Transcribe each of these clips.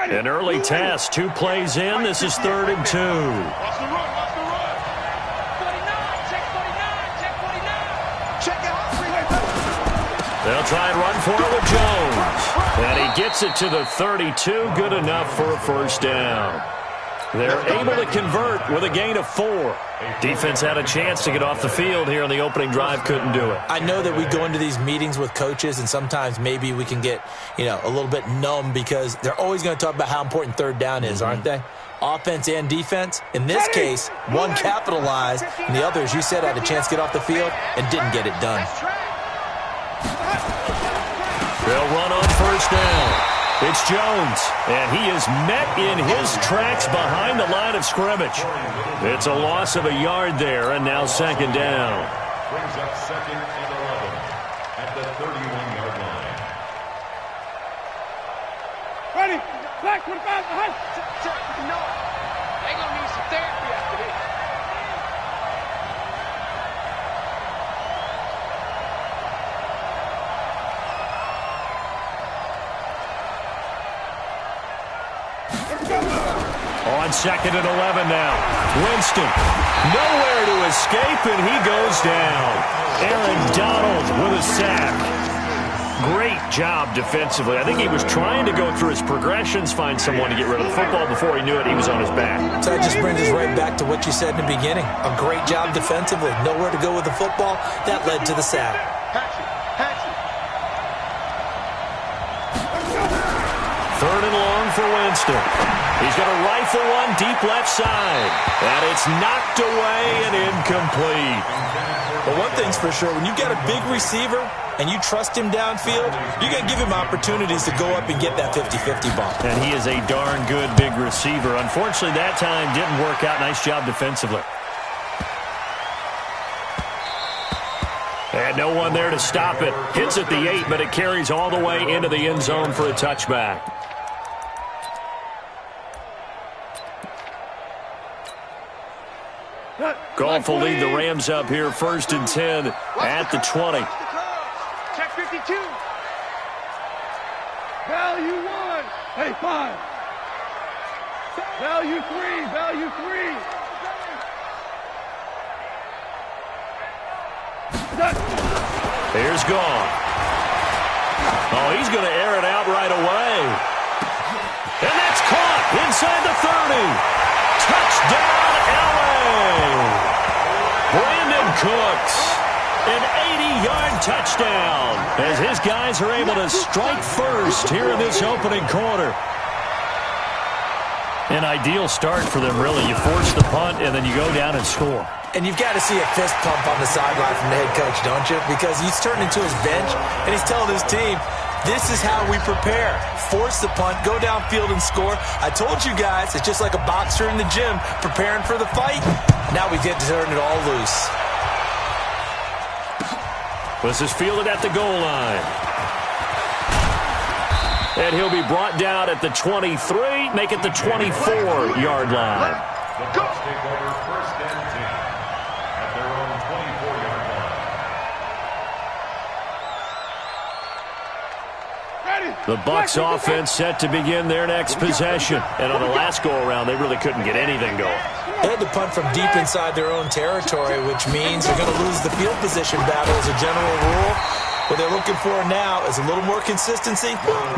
An early test, 2 plays in. This is 3rd and 2. Watch the run, watch the run. 49, check 49, check 49. Check it out. They'll try and run for it with Jones. And he gets it to the 32. Good enough for a first down. They're able to convert with a gain of 4. Defense had a chance to get off the field here on the opening drive, couldn't do it. I know that we go into these meetings with coaches, and sometimes maybe we can get, a little bit numb because they're always going to talk about how important 3rd down is, aren't they? Offense and defense. In this case, one capitalized, and the other, as you said, had a chance to get off the field and didn't get it done. They'll run on first down. It's Jones, and he is met in his tracks behind the line of scrimmage. It's a loss of a yard there, and now 2nd down. Brings up 2nd and 11 at the 31-yard line. Ready? Black 45 behind. No. They're going to need some therapy after this. On 2nd and 11 now. Winston, nowhere to escape, and he goes down. Aaron Donald with a sack. Great job defensively. I think he was trying to go through his progressions, find someone to get rid of the football. Before he knew it, he was on his back. So that just brings us right back to what you said in the beginning. A great job defensively. Nowhere to go with the football. That led to the sack. 3rd and long for Winston. He's going to rifle one deep left side. And it's knocked away and incomplete. But one thing's for sure, when you've got a big receiver and you trust him downfield, you're going to give him opportunities to go up and get that 50-50 ball. And he is a darn good big receiver. Unfortunately, that time didn't work out. Nice job defensively. And no one there to stop it. Hits at the 8, but it carries all the way into the end zone for a touchback. Goff will lead the Rams up here 1st and 10 at the 20. Check 52. Value 1. Hey, 5. Value 3. Value 3. Here's Goff. Oh, he's going to air it out right away. And that's caught inside the 30. Touchdown, LA. Brandon Cooks, an 80-yard touchdown as his guys are able to strike first here in this opening quarter. An ideal start for them, really. You force the punt, and then you go down and score. And you've got to see a fist pump on the sideline from the head coach, don't you? Because he's turned into his bench, and he's telling his team, this is how we prepare. Force the punt, go downfield and score. I told you guys, it's just like a boxer in the gym preparing for the fight. Now we get to turn it all loose. This is fielded at the goal line. And he'll be brought down at the 23, make it the 24-yard line. The Bucs take over 1st and 10 at their own 24-yard line. The Bucs offense set to begin their next possession. And on the last go-around, they really couldn't get anything going. They had to punt from deep inside their own territory, which means they're going to lose the field position battle as a general rule. What they're looking for now is a little more consistency,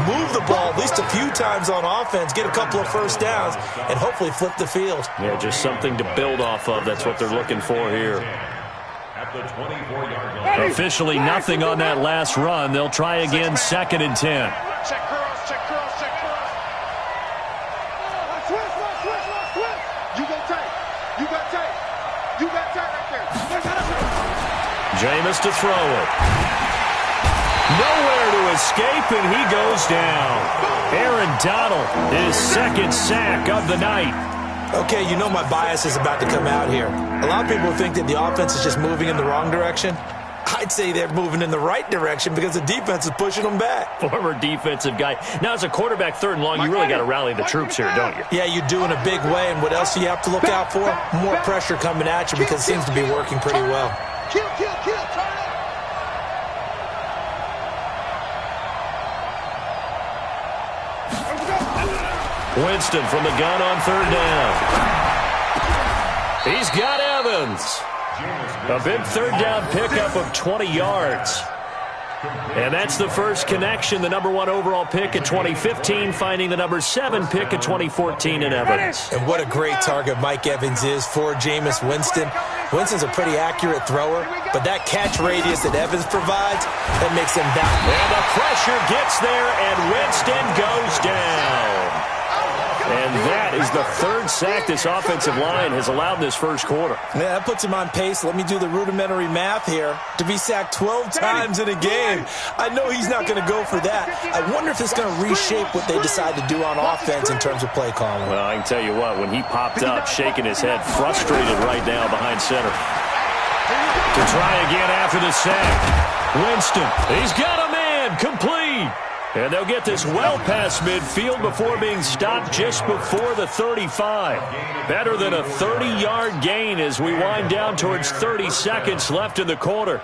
move the ball at least a few times on offense, get a couple of first downs, and hopefully flip the field. Yeah, just something to build off of. That's what they're looking for here. At the 24-yard line. Officially nothing on that last run. They'll try again 2nd and 10. Check curls, check curls, check curls. You go tight. You got tight. You got tight right there. Jameis to throw it. Nowhere to escape, and he goes down. Aaron Donald, his 2nd sack of the night. Okay, you know my bias is about to come out here. A lot of people think that the offense is just moving in the wrong direction. I'd say they're moving in the right direction because the defense is pushing them back. Former defensive guy. Now, as a quarterback 3rd and long, you really got to rally the troops here, don't you? Yeah, you do in a big way, and what else do you have to look out for? More pressure coming at you because it seems to be working pretty well. Kill, kill, kill, turn it. Winston from the gun on third down. He's got Evans. A big third down pickup of 20 yards. And that's the first connection, the number 1 overall pick in 2015, finding the number 7 pick in 2014 in Evans. And what a great target Mike Evans is for Jameis Winston. Winston's a pretty accurate thrower, but that catch radius that Evans provides, that makes him valuable. And the pressure gets there, and Winston goes down. And that is the 3rd sack this offensive line has allowed in this first quarter. Yeah, that puts him on pace. Let me do the rudimentary math here. To be sacked 12 times in a game, I know he's not going to go for that. I wonder if it's going to reshape what they decide to do on offense in terms of play calling. Well, I can tell you what, when he popped up, shaking his head, frustrated right now behind center. To try again after the sack. Winston, he's got a man, complete. And they'll get this well past midfield before being stopped just before the 35. Better than a 30-yard gain as we wind down towards 30 seconds left in the quarter.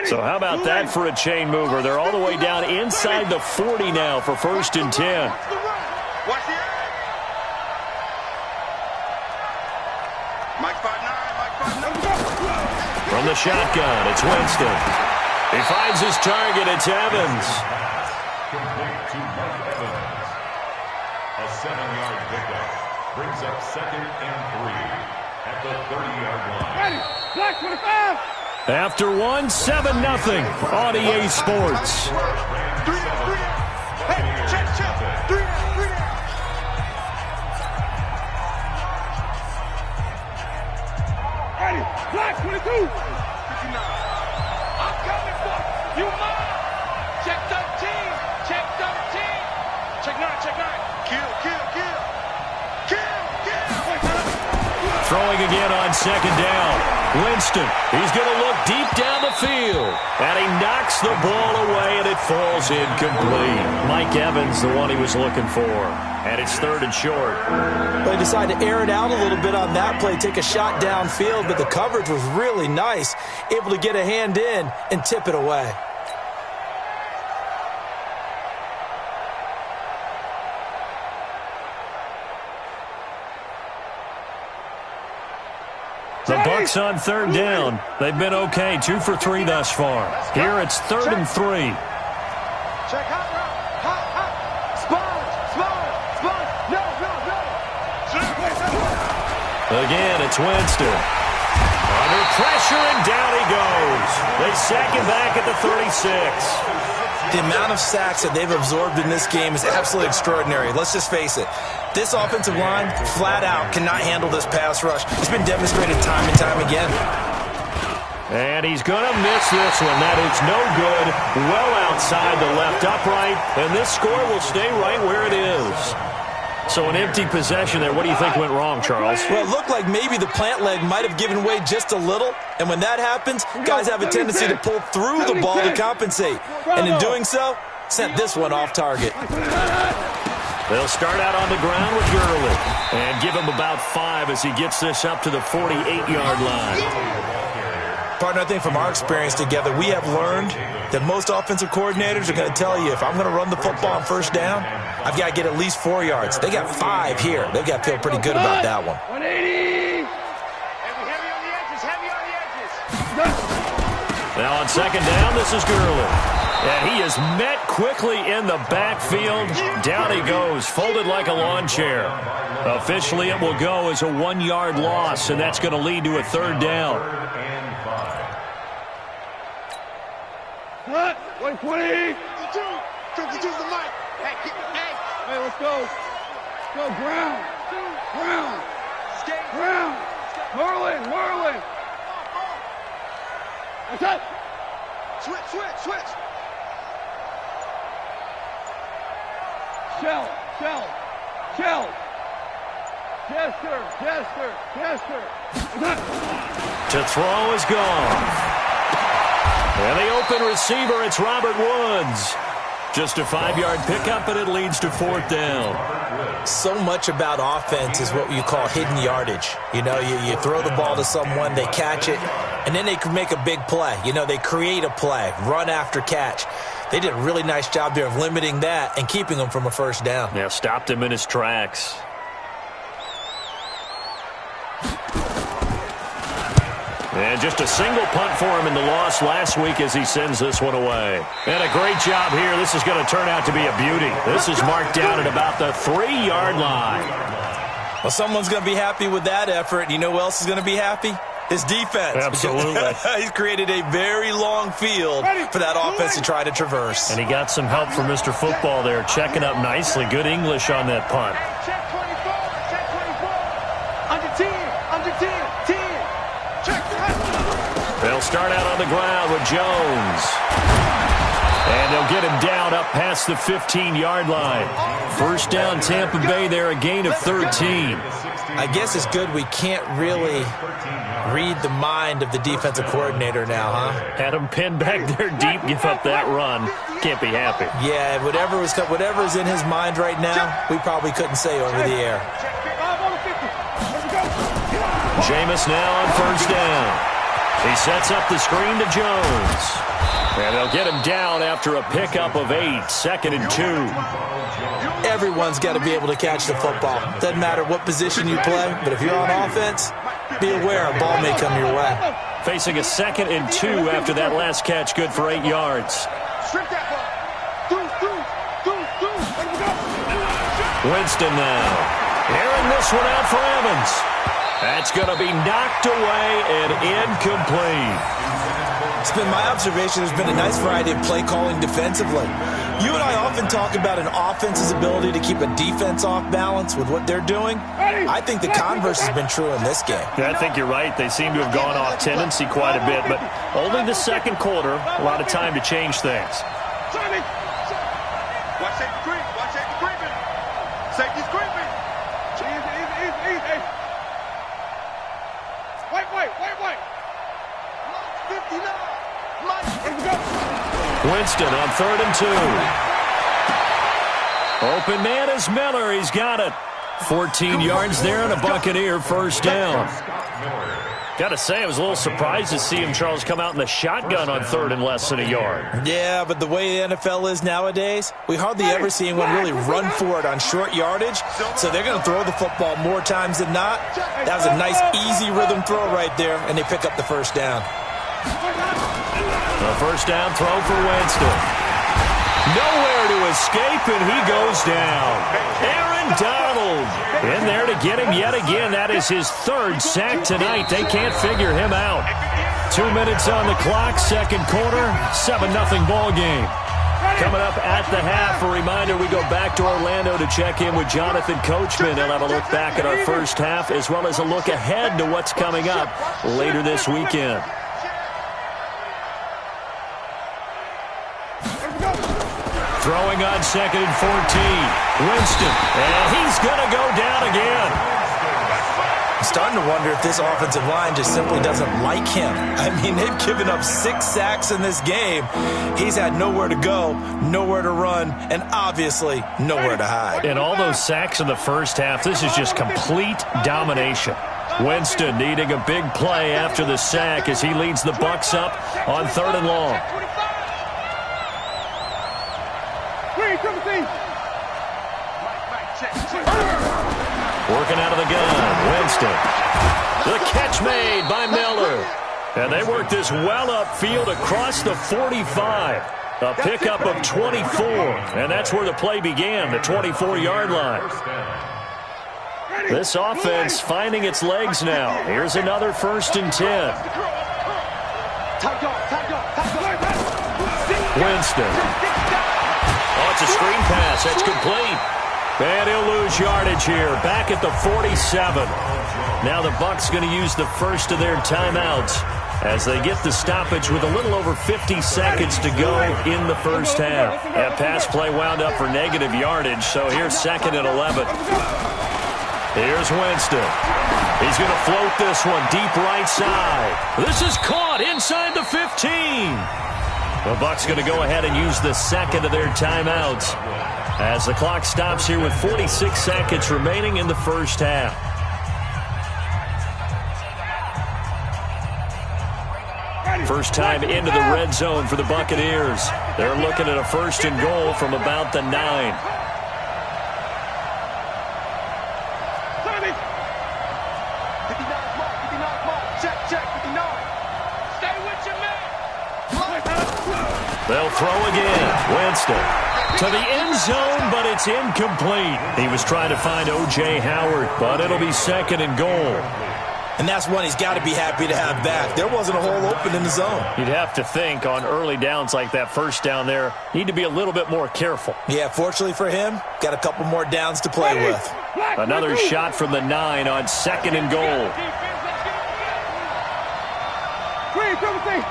So how about that for a chain mover? They're all the way down inside the 40 now for 1st and 10. Watch the eye. Mike 5'9", From the shotgun, it's Winston. He finds his target, it's Evans. Complete to Mike Evans. A 7-yard pickup brings up 2nd and 3 at the 30-yard line. Ready, black 25. After 1, 7-0 on EA Sports. 3 Hey, check. 3 Ready, black 22. I'm coming for you. Mine. Check 13. Check 13. Check 9. Kill. Throwing again on 2nd down. Winston, he's going to look deep down the field. And he knocks the ball away, and it falls incomplete. Mike Evans, the one he was looking for. And it's 3rd and short. They decided to air it out a little bit on that play, take a shot downfield, but the coverage was really nice, able to get a hand in and tip it away. The Bucs on 3rd down. They've been okay, 2 for 3 thus far. Here it's 3rd and 3. Check hot route. Hot. Sponge. No. Again, it's Winston. Under pressure, and down he goes. They sack him back at the 36. The amount of sacks that they've absorbed in this game is absolutely extraordinary. Let's just face it. This offensive line, flat out, cannot handle this pass rush. It's been demonstrated time and time again. And he's going to miss this one. That is no good. Well outside the left upright. And this score will stay right where it is. So an empty possession there. What do you think went wrong, Charles? Well, it looked like maybe the plant leg might have given way just a little. And when that happens, guys have a tendency to pull through the ball to compensate. And in doing so, sent this one off target. They'll start out on the ground with Gurley. And give him about 5 as he gets this up to the 48-yard line. Partner, I think from our experience together, we have learned that most offensive coordinators are going to tell you, if I'm going to run the football on 1st down, I've got to get at least 4 yards. They got 5 here. They've got to feel pretty good about that one. 180. Heavy on the edges. Now on 2nd down, this is Gurley. And he is met quickly in the backfield. Down he goes, folded like a lawn chair. Officially, it will go as a 1-yard loss, and that's going to lead to a 3rd down. What? 120. 52's the mic. Hey, let's go. Go, ground. Marlin. What's up? Switch. Shell. Chester. To throw is gone. And the open receiver, it's Robert Woods. Just a 5-yard pickup, and it leads to 4th down. So much about offense is what you call hidden yardage. You know, you throw the ball to someone, they catch it, and then they can make a big play. You know, they create a play, run after catch. They did a really nice job there of limiting that and keeping him from a first down. Yeah, stopped him in his tracks. And just a single punt for him in the loss last week as he sends this one away. And a great job here. This is going to turn out to be a beauty. This is marked down at about the 3-yard line. Well, someone's going to be happy with that effort. You know who else is going to be happy? His defense. Absolutely. He's created a very long field for that offense to try to traverse. And he got some help from Mr. Football there, checking up nicely. Good English on that punt. Check 24, check 24. Under 10, under 10, 10. Check. They'll start out on the ground with Jones. And they'll get him down up past the 15-yard line. First down, Tampa Bay there, a gain of 13. I guess it's good we can't really read the mind of the defensive coordinator now, huh? Had him pinned back there deep, give up that run. Can't be happy. Yeah, whatever's in his mind right now, we probably couldn't say over the air. Jameis now on first down. He sets up the screen to Jones. And they'll get him down after a pickup of 8, 2nd and 2. Everyone's got to be able to catch the football. Doesn't matter what position you play, but if you're on offense, be aware a ball may come your way. Facing a 2nd and 2 after that last catch, good for 8 yards. Winston now. Airing this one out for Evans. That's going to be knocked away and incomplete. It's been my observation there's been a nice variety of play calling defensively. You and I often talk about an offense's ability to keep a defense off balance with what they're doing. I think the converse has been true in this game. Yeah, I think you're right. They seem to have gone off tendency quite a bit, but only the second quarter, a lot of time to change things. Watch safety creep. Watch safety creeping. Safety's creeping. Easy. Wait. 59. Winston on 3rd and 2. Open man is Miller. He's got it. 14 yards there and a Buccaneer first down. Got to say, I was a little surprised to see him, Charles, come out in the shotgun on 3rd and less than a yard. Yeah, but the way the NFL is nowadays, we hardly ever see anyone really run for it on short yardage, so they're going to throw the football more times than not. That was a nice, easy rhythm throw right there, and they pick up the first down. The first down throw for Winston. Nowhere to escape, and he goes down. Aaron Donald in there to get him yet again. That is his 3rd sack tonight. They can't figure him out. 2 minutes on the clock, second quarter, 7-0 ball game. Coming up at the half, a reminder, we go back to Orlando to check in with Jonathan Coachman. He'll have a look back at our first half as well as a look ahead to what's coming up later this weekend. Throwing on 2nd and 14. Winston. And he's going to go down again. I'm starting to wonder if this offensive line just simply doesn't like him. I mean, they've given up 6 sacks in this game. He's had nowhere to go, nowhere to run, and obviously nowhere to hide. And all those sacks in the first half, this is just complete domination. Winston needing a big play after the sack as he leads the Bucs up on 3rd and long. Working out of the gun, Winston. The catch made by Miller. And they work this well upfield across the 45. A pickup of 24. And that's where the play began, the 24-yard line. This offense finding its legs now. Here's another 1st and 10. Winston. Oh, it's a screen pass. That's complete. And he'll lose yardage here. Back at the 47. Now the Bucs going to use the first of their timeouts as they get the stoppage with a little over 50 seconds to go in the first half. That pass play wound up for negative yardage, so here's 2nd and 11. Here's Winston. He's going to float this one deep right side. This is caught inside the 15. The Bucs going to go ahead and use the second of their timeouts as the clock stops here with 46 seconds remaining in the first half. First time into the red zone for the Buccaneers. They're looking at a 1st and goal from about the 9. 59 mark. Check, 59. Stay with your man. They'll throw again. Winston to the end zone, but it's incomplete. He was trying to find O.J. Howard, but it'll be 2nd and goal. And that's one he's got to be happy to have back. There wasn't a hole open in the zone. You'd have to think on early downs like that, first down there, need to be a little bit more careful. Yeah, fortunately for him, got a couple more downs to play with. Another shot from the 9 on 2nd and goal. Green, Timothy.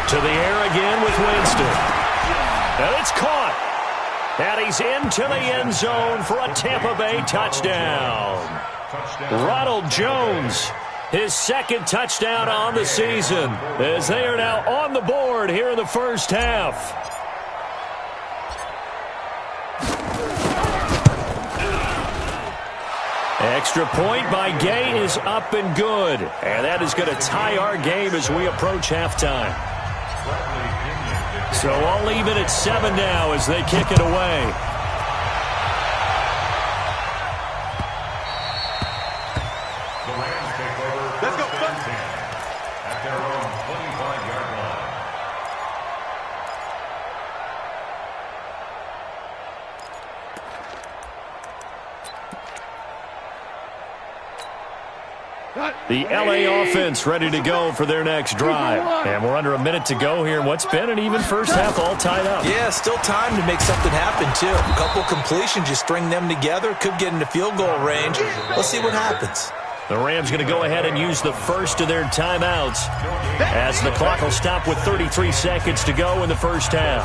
To the air again with Winston. And it's caught. And he's into the end zone for a Tampa Bay touchdown. Ronald Jones, his 2nd touchdown on the season, as they are now on the board here in the first half. Extra point by Gay is up and good. And that is going to tie our game as we approach halftime. So I'll leave it at 7 now as they kick it away. The Rams take over. Let's go. At their own 25-yard line. The L.A. offense ready to go for their next drive. And we're under a minute to go here in what's been an even first half, all tied up. Yeah, still time to make something happen, too. A couple completions, you string them together, could get into field goal range. Let's see what happens. The Rams going to go ahead and use the first of their timeouts as the clock will stop with 33 seconds to go in the first half.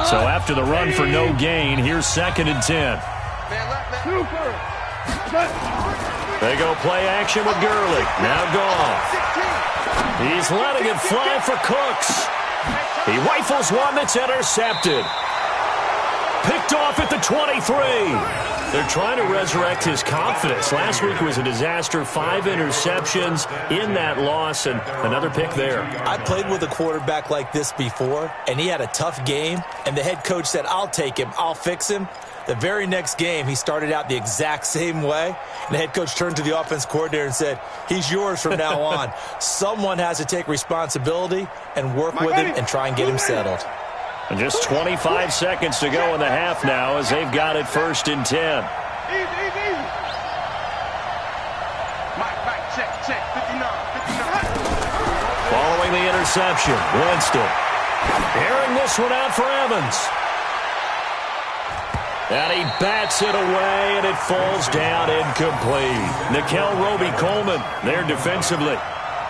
So after the run for no gain, here's 2nd and 10. They go play action with Gurley. Now Goff. He's letting it fly for Cooks. He rifles one that's intercepted. Picked off at the 23. They're trying to resurrect his confidence. Last week was a disaster. 5 interceptions in that loss and another pick there. I played with a quarterback like this before, and he had a tough game, and the head coach said, I'll take him, I'll fix him. The very next game, he started out the exact same way, and the head coach turned to the offense coordinator and said, he's yours from now on. Someone has to take responsibility and work with him and try and get him settled. And just 25 seconds to go in the half now as they've got it 1st and 10. Easy. Mike, check, 59. Following the interception, Winston. Airing this one out for Evans. And he bats it away, and it falls down incomplete. Nickel Roby-Coleman there defensively.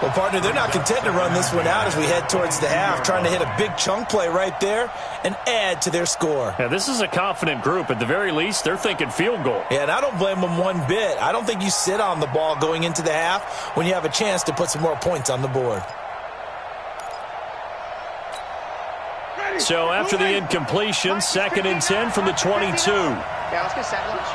Well, partner, they're not content to run this one out as we head towards the half, trying to hit a big chunk play right there and add to their score. Yeah, this is a confident group. At the very least, they're thinking field goal. Yeah, and I don't blame them one bit. I don't think you sit on the ball going into the half when you have a chance to put some more points on the board. So after the incompletion, 2nd and 10 from the 22. Yeah, let's get set lunch.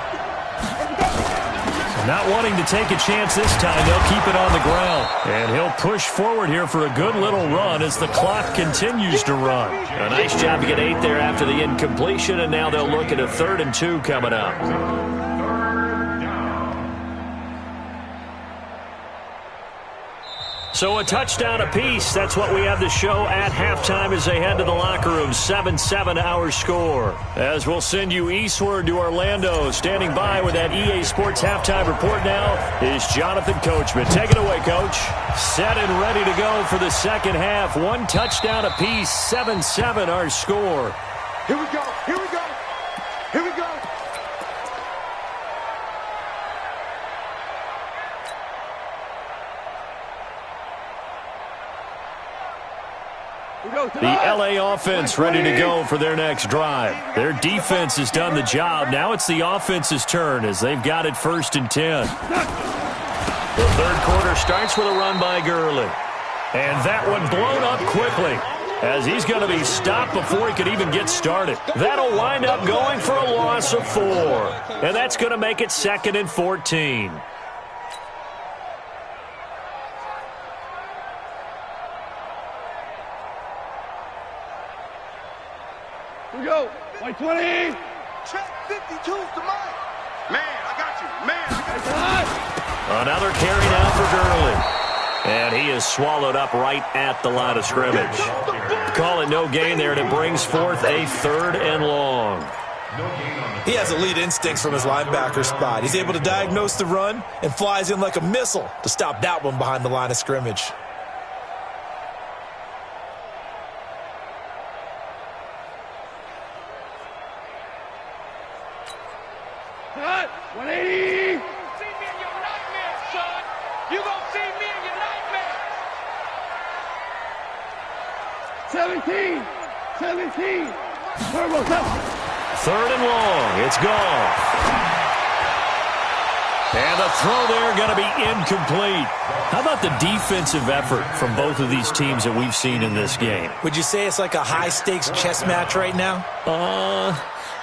Not wanting to take a chance this time, they'll keep it on the ground. And he'll push forward here for a good little run as the clock continues to run. A nice job to get 8 there after the incompletion, and now they'll look at a 3rd and 2 coming up. So a touchdown apiece. That's what we have to show at halftime as they head to the locker room. 7-7 our score. As we'll send you eastward to Orlando. Standing by with that EA Sports halftime report now is Jonathan Coachman. Take it away, Coach. Set and ready to go for the second half. 1 touchdown apiece. 7-7 our score. Here we go. The L.A. offense ready to go for their next drive. Their defense has done the job. Now it's the offense's turn as they've got it 1st and 10. The third quarter starts with a run by Gurley. And that one blown up quickly, as he's going to be stopped before he could even get started. That'll wind up going for a loss of 4. And that's going to make it 2nd and 14. Here we go. 120. Check 52's to mine. Man, I got you. Man, I got you. Another carry now for Gurley. And he is swallowed up right at the line of scrimmage. Call it no gain there, and it brings forth a 3rd and long. He has elite instincts from his linebacker spot. He's able to diagnose the run and flies in like a missile to stop that one behind the line of scrimmage. Cut. 180. See me in your nightmare, son. You gonna see me in your nightmare. 17. 17. Turbo, turbo. 3rd and long. It's gone. And the throw there going to be incomplete. How about the defensive effort from both of these teams that we've seen in this game? Would you say it's like a high-stakes chess match right now?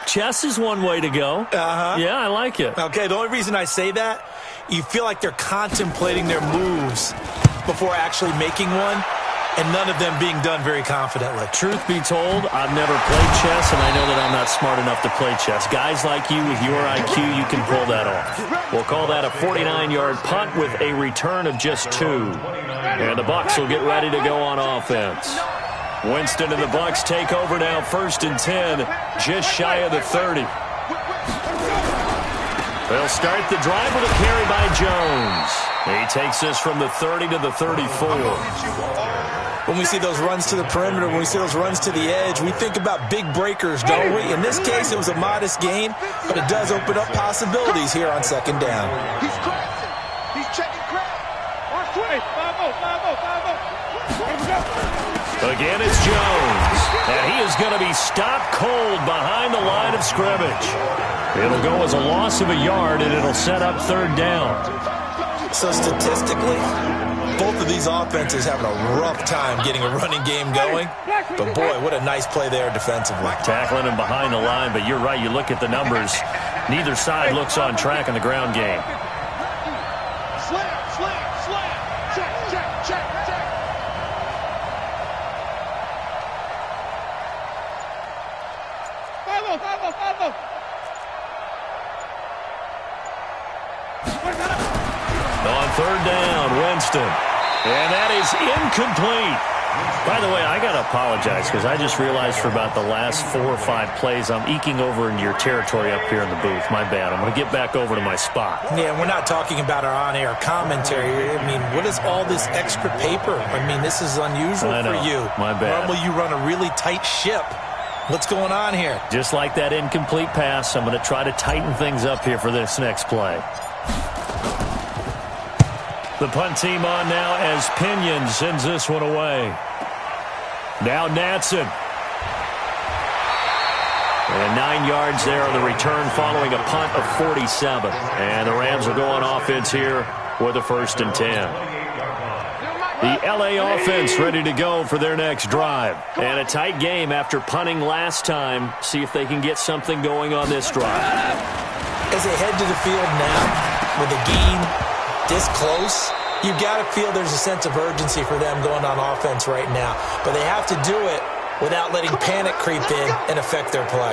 Chess is one way to go. Uh-huh. Yeah, I like it. Okay, the only reason I say that, you feel like they're contemplating their moves before actually making one, and none of them being done very confidently. Truth be told, I've never played chess, and I know that I'm not smart enough to play chess. Guys like you with your IQ, you can pull that off. We'll call that a 49-yard punt with a return of just 2. And the Bucs will get ready to go on offense. Winston and the Bucs take over now, 1st and 10, just shy of the 30. They'll start the drive with a carry by Jones. He takes this from the 30 to the 34. When we see those runs to the perimeter, when we see those runs to the edge, we think about big breakers, don't we? In this case, it was a modest gain, but it does open up possibilities here on 2nd down. He's crashing. He's checking crash. 120. 5-0. Again, it's Jones. And he is going to be stopped cold behind the line of scrimmage. It'll go as a loss of a yard, and it'll set up 3rd down. So statistically, both of these offenses having a rough time getting a running game going. But boy, what a nice play there defensively. Tackling him behind the line, but you're right, you look at the numbers. Neither side looks on track in the ground game. Slam, slam, slam. Check, check, check, check. On 3rd down, Winston. And that is incomplete. By the way, I got to apologize because I just realized for about the last 4 or 5 plays, I'm eking over into your territory up here in the booth. My bad. I'm going to get back over to my spot. Yeah, we're not talking about our on-air commentary. I mean, what is all this extra paper? I mean, this is unusual for you. My bad. Normally you run a really tight ship. What's going on here? Just like that incomplete pass, I'm going to try to tighten things up here for this next play. The punt team on now as Pinion sends this one away. Now Natson. And 9 yards there on the return following a punt of 47. And the Rams will go on offense here with a 1st and 10. The LA offense ready to go for their next drive. And a tight game after punting last time. See if they can get something going on this drive. As they head to the field now with a game this close, you've got to feel there's a sense of urgency for them going on offense right now. But they have to do it without letting panic creep in and affect their play.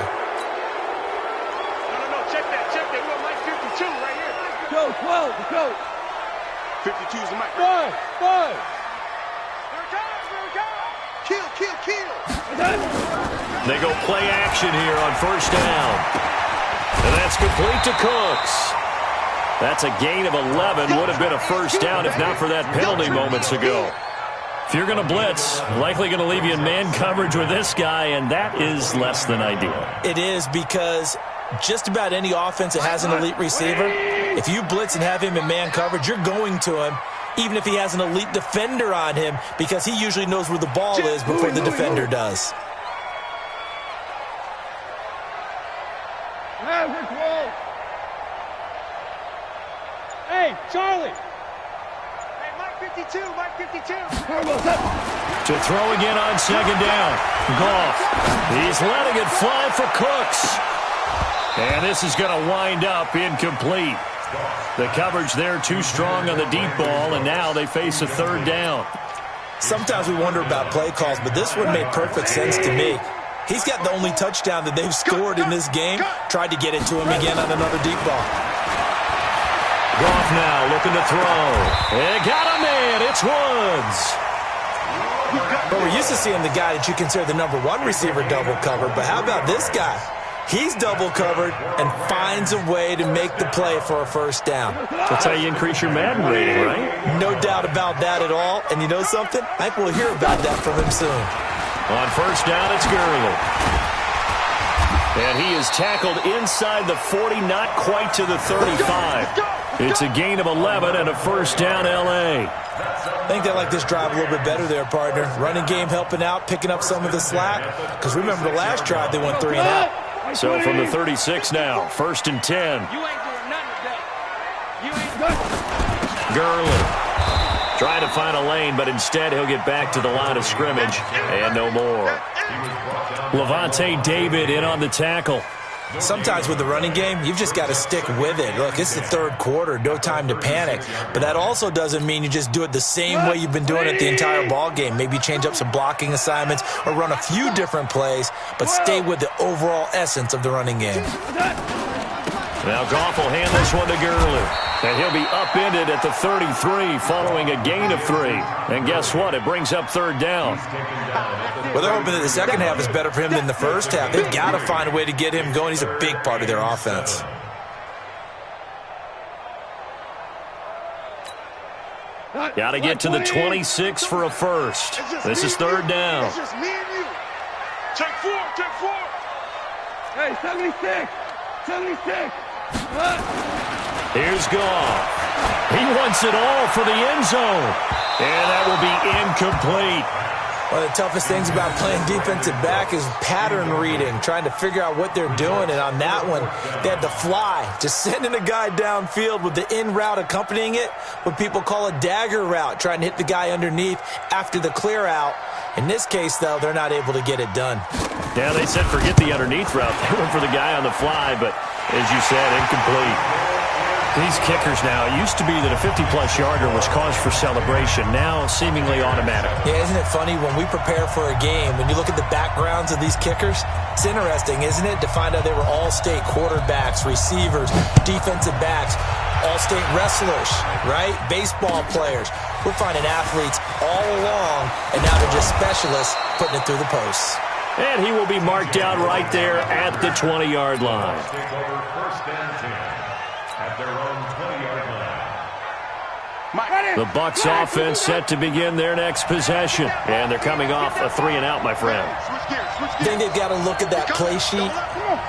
No, check that. We're on mic 52 right here. Go, 12, go. 52's the mic. 5. Here it comes. Kill. They go play action here on 1st down. And that's complete to Cooks. That's a gain of 11. Would have been a 1st down if not for that penalty moments ago. If you're going to blitz, likely going to leave you in man coverage with this guy, and that is less than ideal. It is, because just about any offense that has an elite receiver, if you blitz and have him in man coverage, you're going to him, even if he has an elite defender on him, because he usually knows where the ball is before the defender does. Hey, Charlie. Hey, mic 52, Mark 52. To throw again on second down. Goff. He's letting it fly for Cooks. And this is going to wind up incomplete. The coverage there too strong on the deep ball, and now they face a third down. Sometimes we wonder about play calls, but this one made perfect sense to me. He's got the only touchdown that they've scored in this game. Tried to get it to him again on another deep ball. Goff now looking to throw. And got a man. It's Woods. But we're used to seeing the guy that you consider the number one receiver double covered. But how about this guy? He's double covered and finds a way to make the play for a first down. That's how you increase your Madden rating, right? No doubt about that at all. And you know something? I think we'll hear about that from him soon. On first down, it's Gurley. And he is tackled inside the 40, not quite to the 35. It's a gain of 11 and a first down, L.A. I think they like this drive a little bit better there, partner. Running game helping out, picking up some of the slack. Because remember the last drive, they went 3 and out. So from the 36 now, first and 10. You ain't doing nothing today. You ain't doing. Gurley trying to find a lane, but instead he'll get back to the line of scrimmage and no more. Levante David in on the tackle. Sometimes with the running game, you've just got to stick with it. Look, it's the third quarter, no time to panic. But that also doesn't mean you just do it the same way you've been doing it the entire ball game. Maybe change up some blocking assignments or run a few different plays, but stay with the overall essence of the running game. Now Goff will hand this one to Gurley. And he'll be upended at the 33 following a gain of 3. And guess what? It brings up third down. Well, they're hoping that the second half is better for him than the first half. They've got to find a way to get him going. He's a big part of their offense. Got to get to the 26 for a first. This is third down. It's just me and you. Take 4, take 4. Hey, 76. 76. Here's Goff. He wants it all for the end zone. And that will be incomplete. One of the toughest things about playing defensive back is pattern reading, trying to figure out what they're doing. And on that one, they had to fly, just sending a guy downfield with the in route accompanying it, what people call a dagger route, trying to hit the guy underneath after the clear out. In this case, though, they're not able to get it done. Yeah, they said forget the underneath route. They went for the guy on the fly, but as you said, incomplete. These kickers now, it used to be that a 50-plus yarder was cause for celebration. Now, seemingly automatic. Yeah, isn't it funny when we prepare for a game, when you look at the backgrounds of these kickers, it's interesting, isn't it, to find out they were all-state quarterbacks, receivers, defensive backs, all-state wrestlers, right? Baseball players. We're finding athletes all along, and now they're just specialists putting it through the posts. And he will be marked out right there at the 20-yard line. Take over first and 10 at their own 20-yard line. The Bucs offense set to begin their next possession. And they're coming off a 3-and-out, my friend. I think they've got to look at that play sheet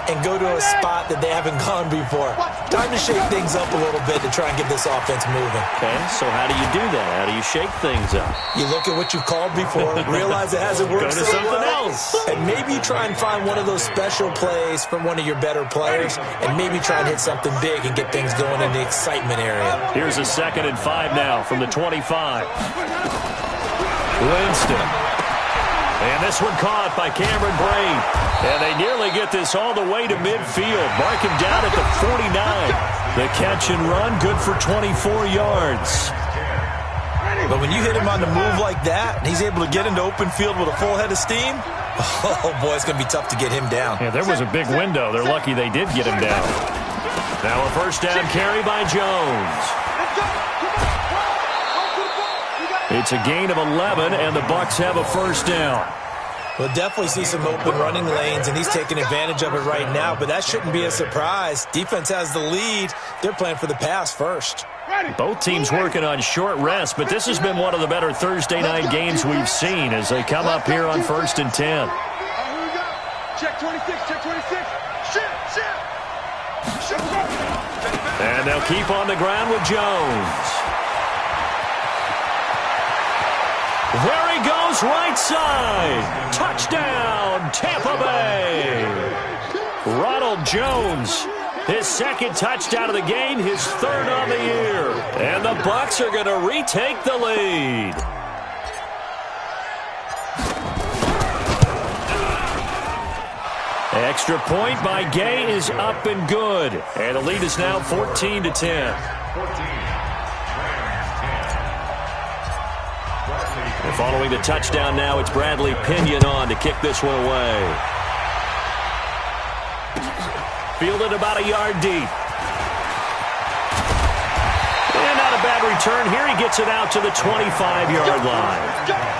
and go to a spot that they haven't gone before. Time to shake things up a little bit to try and get this offense moving. Okay, so how do you do that? How do you shake things up? You look at what you've called before, realize it hasn't worked Go to so something well, else. and maybe try and find one of those special plays from one of your better players, and maybe try and hit something big and get things going in the excitement area. Here's a 2nd and 5 now from the 25. Winston. And this one caught by Cameron Braid. And they nearly get this all the way to midfield. Mark him down at the 49. The catch and run, good for 24 yards. But when you hit him on the move like that, and he's able to get into open field with a full head of steam, oh boy, it's going to be tough to get him down. Yeah, there was a big window. They're lucky they did get him down. Now a first down carry by Jones. It's a gain of 11, and the Bucs have a first down. We'll definitely see some open running lanes, and he's taking advantage of it right now, but that shouldn't be a surprise. Defense has the lead. They're playing for the pass first. Both teams working on short rest, but this has been one of the better Thursday night games we've seen as they come up here on 1st and 10. Here we go. Check 26, check 26. Shit. And they'll keep on the ground with Jones. There he goes, right side. Touchdown, Tampa Bay. Ronald Jones His second touchdown of the game, his third on the year. And the Bucs are going to retake the lead. Extra point by Gay is up and good. And the lead is now 14-10. And following the touchdown now, it's Bradley Pinion on to kick this one away. Fielded about a yard deep. And not a bad return here. He gets it out to the 25-yard line.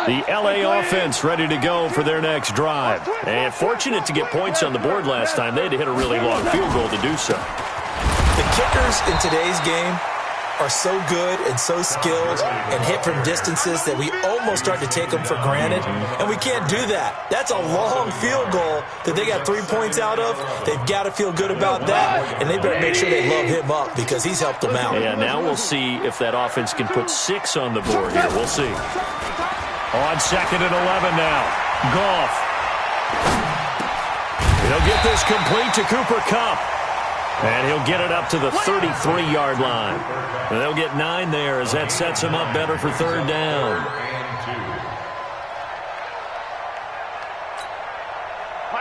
The L.A. offense ready to go for their next drive. And fortunate to get points on the board last time. They had to hit a really long field goal to do so. The kickers in today's game are so good and so skilled and hit from distances that we almost start to take them for granted. And we can't do that. That's a long field goal that they got 3 points out of. They've got to feel good about that. And they better make sure they love him up because he's helped them out. Yeah, now we'll see if that offense can put 6 on the board here. We'll see. On 2nd and 11 now. Goff. He'll get this complete to Cooper Kupp. And he'll get it up to the 33-yard line. And they'll get 9 there as that sets him up better for third down.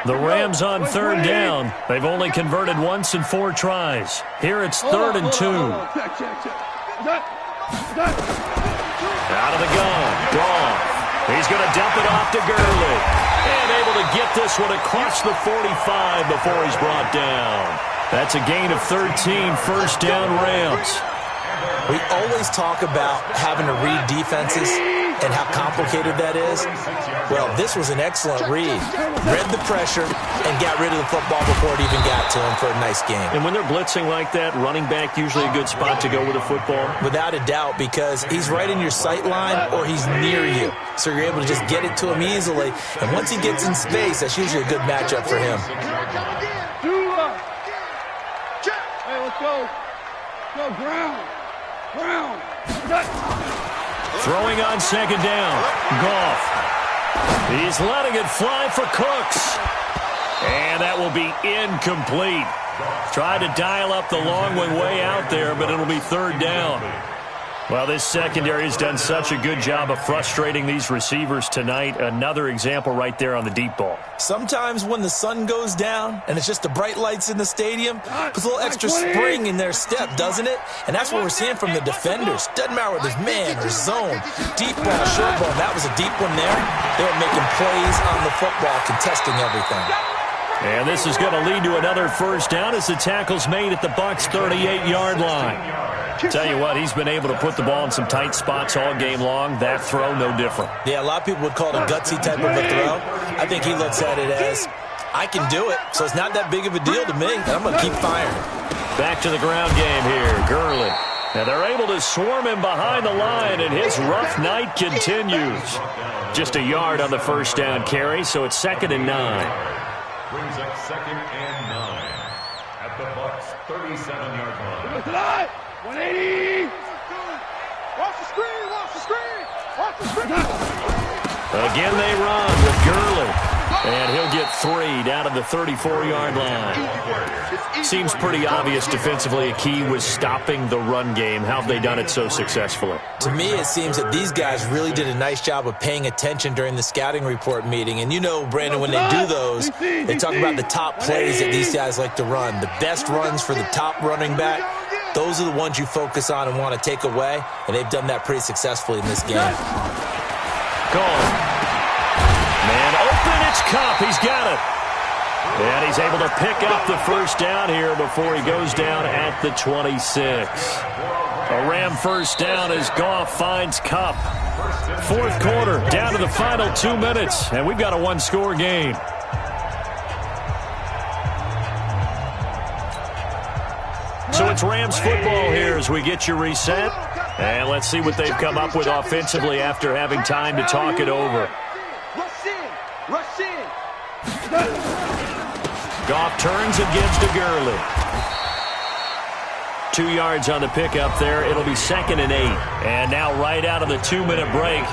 The Rams on third down. They've only converted once in 4 tries. Here it's 3rd and 2. Out of the gun. Goff. He's going to dump it off to Gurley. And able to get this one across the 45 before he's brought down. That's a gain of 13, first down Rams. We always talk about having to read defenses and how complicated that is. Well, this was an excellent read. Read the pressure and got rid of the football before it even got to him for a nice game. And when they're blitzing like that, running back usually a good spot to go with a football? Without a doubt, because he's right in your sight line or he's near you. So you're able to just get it to him easily. And once he gets in space, that's usually a good matchup for him. Hey, let's go. Go, ground. Ground. Throwing on 2nd down. Goff. He's letting it fly for Cooks. And that will be incomplete. Tried to dial up the long one way out there, but it'll be 3rd down. Well, this secondary has done such a good job of frustrating these receivers tonight. Another example right there on the deep ball. Sometimes when the sun goes down and it's just the bright lights in the stadium, puts a little extra spring in their step, doesn't it? And that's what we're seeing from the defenders. Doesn't matter whether there's man or zone, deep ball, short ball. That was a deep one there. They were making plays on the football, contesting everything. And this is going to lead to another first down as the tackle's made at the Bucs' 38-yard line. Tell you what, he's been able to put the ball in some tight spots all game long. That throw, no different. Yeah, a lot of people would call it a gutsy type of a throw. I think he looks at it as, I can do it, so it's not that big of a deal to me, and I'm going to keep firing. Back to the ground game here, Gurley. Now they're able to swarm him behind the line, and his rough night continues. Just a yard on the first down carry, so it's 2nd and 9. Brings up 2nd and 9 at the Bucs' 37-yard line. 180. Watch the screen, watch the screen, watch the screen. Again they run with Gurley. And he'll get 3 down to the 34-yard line. Seems pretty obvious defensively a key was stopping the run game. How have they done it so successfully? To me, it seems that these guys really did a nice job of paying attention during the scouting report meeting. And you know, Brandon, when they do those, they talk about the top plays that these guys like to run. The best runs for the top running back, those are the ones you focus on and want to take away. And they've done that pretty successfully in this game. Goal. Man open, it's Kupp. He's got it. And he's able to pick up the first down here before he goes down at the 26. A Ram first down as Goff finds Kupp. 4th quarter, down to the final 2 minutes, and we've got a 1-score game. So it's Rams football here as we get you reset. And let's see what they've come up with offensively after having time to talk it over. Rush in. Goff turns and gives to Gurley. 2 yards on the pickup there. It'll be 2nd and 8. And now right out of the 2-minute break,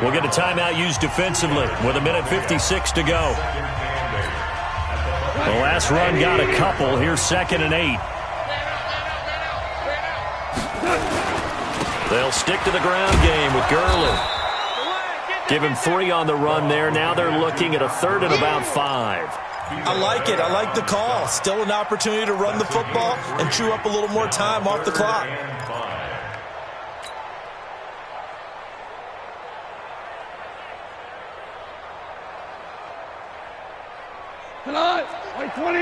we'll get a timeout used defensively with 1:56 to go. The last run got a couple. Here's 2nd and 8. They'll stick to the ground game with Gurley. Give him 3 on the run there. Now they're looking at a 3rd and about 5. I like it. I like the call. Still an opportunity to run the football and chew up a little more time off the clock. Tonight, like 20.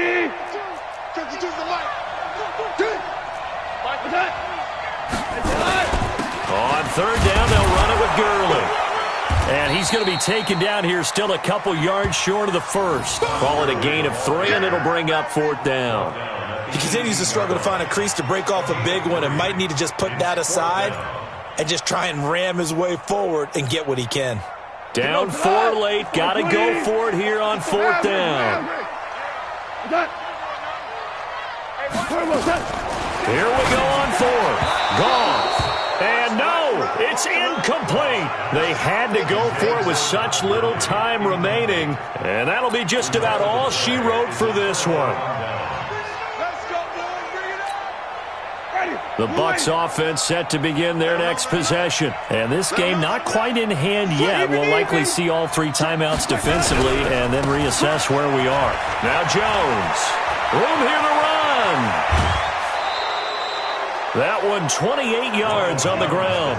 On 3rd down, they'll run it with Gurley. And he's going to be taken down here, still a couple yards short of the 1st. Call it a gain of 3, and it'll bring up 4th down. He continues to struggle to find a crease to break off a big one and might need to just put that aside and just try and ram his way forward and get what he can. Down 4 late. Got to go for it here on 4th down. Here we go on 4th. Gone. And no, it's incomplete. They had to go for it with such little time remaining. And that'll be just about all she wrote for this one. The Bucs offense set to begin their next possession. And this game not quite in hand yet. We'll likely see all 3 timeouts defensively and then reassess where we are. Now Jones. Room here to run. That one 28 yards on the ground.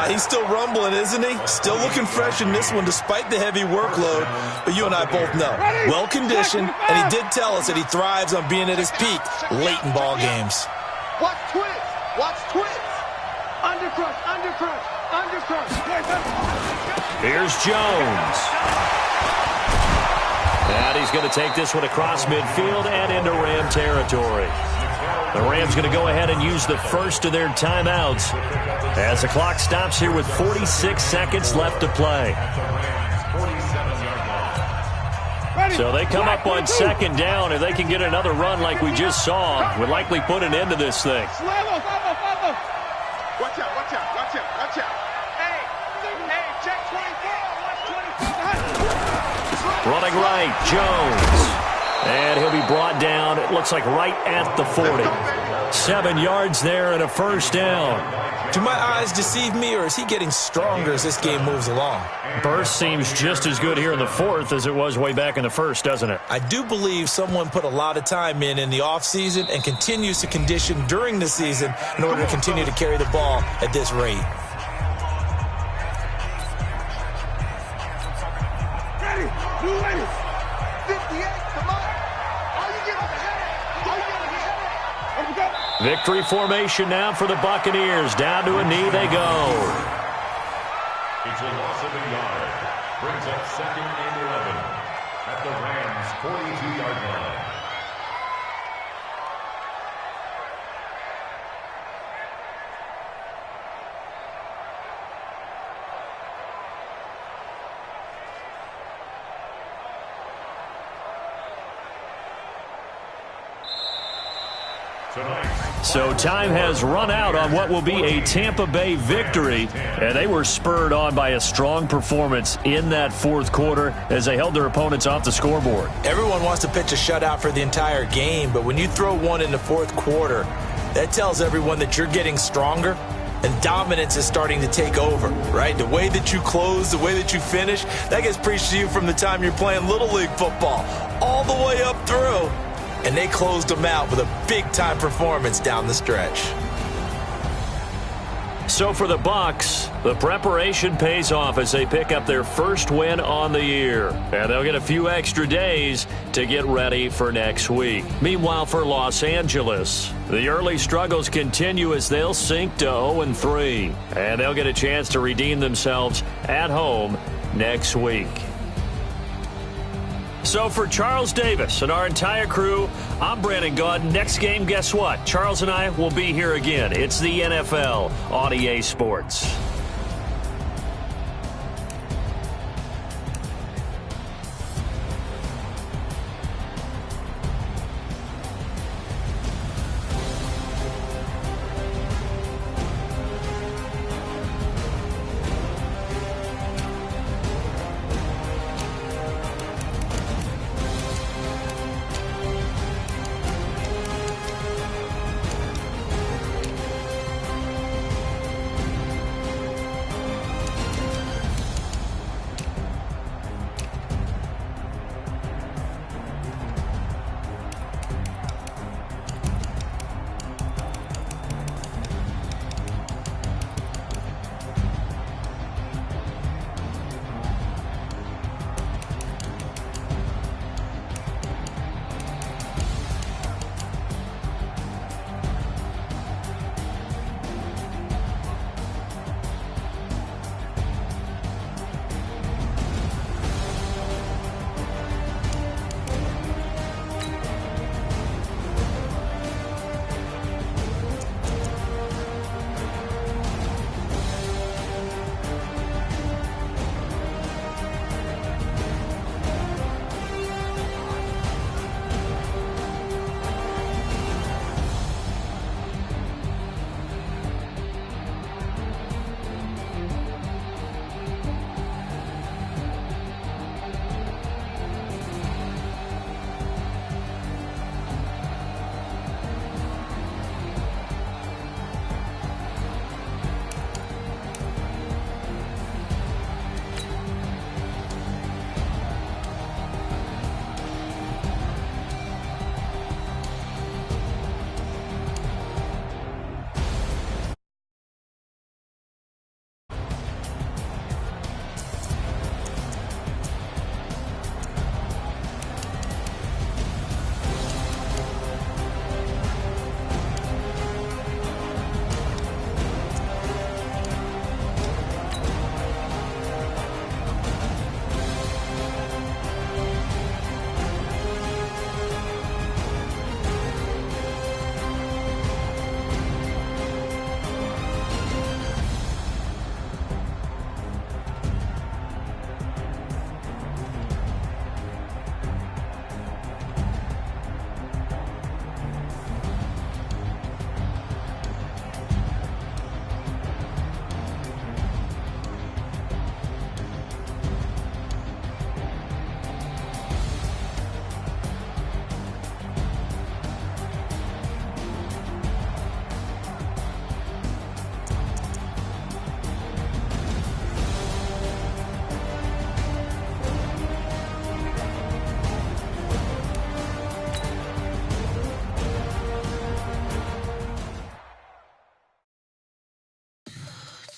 He's still rumbling, isn't he? Still looking fresh in this one despite the heavy workload. But you and I both know, well-conditioned, and he did tell us that he thrives on being at his peak late in ball games. Watch twist. Watch twist. Undercrush, undercrush, undercrush. Here's Jones. And he's going to take this one across midfield and into Ram territory. The Rams going to go ahead and use the first of their timeouts as the clock stops here with 46 seconds left to play. So they come up on 2nd down. If they can get another run like we just saw, would likely put an end to this thing. Watch out, watch out, watch out, watch out. Hey, check 24, watch 24. Running right, Jones. And he'll be brought down, it looks like right at the 40. 7 yards there and a 1st down. Do my eyes deceive me, or is he getting stronger as this game moves along? Burst seems just as good here in the 4th as it was way back in the 1st, doesn't it? I do believe someone put a lot of time in the offseason and continues to condition during the season in order to continue to carry the ball at this rate. Ready, new ladies. 58, come on. All you get is a head. All you get is a head. Victory formation now for the Buccaneers. Down to a knee they go. It's a loss of a yard. Brings up 2nd and 11 at the Rams' 42-yard line. So time has run out on what will be a Tampa Bay victory, and they were spurred on by a strong performance in that 4th quarter as they held their opponents off the scoreboard. Everyone wants to pitch a shutout for the entire game, but when you throw one in the 4th quarter, that tells everyone that you're getting stronger and dominance is starting to take over, right? The way that you close, the way that you finish, that gets preached to you from the time you're playing Little League football all the way up through. And they closed them out with a big-time performance down the stretch. So for the Bucs, the preparation pays off as they pick up their first win on the year. And they'll get a few extra days to get ready for next week. Meanwhile, for Los Angeles, the early struggles continue as they'll sink to 0-3. And they'll get a chance to redeem themselves at home next week. So for Charles Davis and our entire crew, I'm Brandon Gaud. Next game, guess what? Charles and I will be here again. It's the NFL on EA Sports.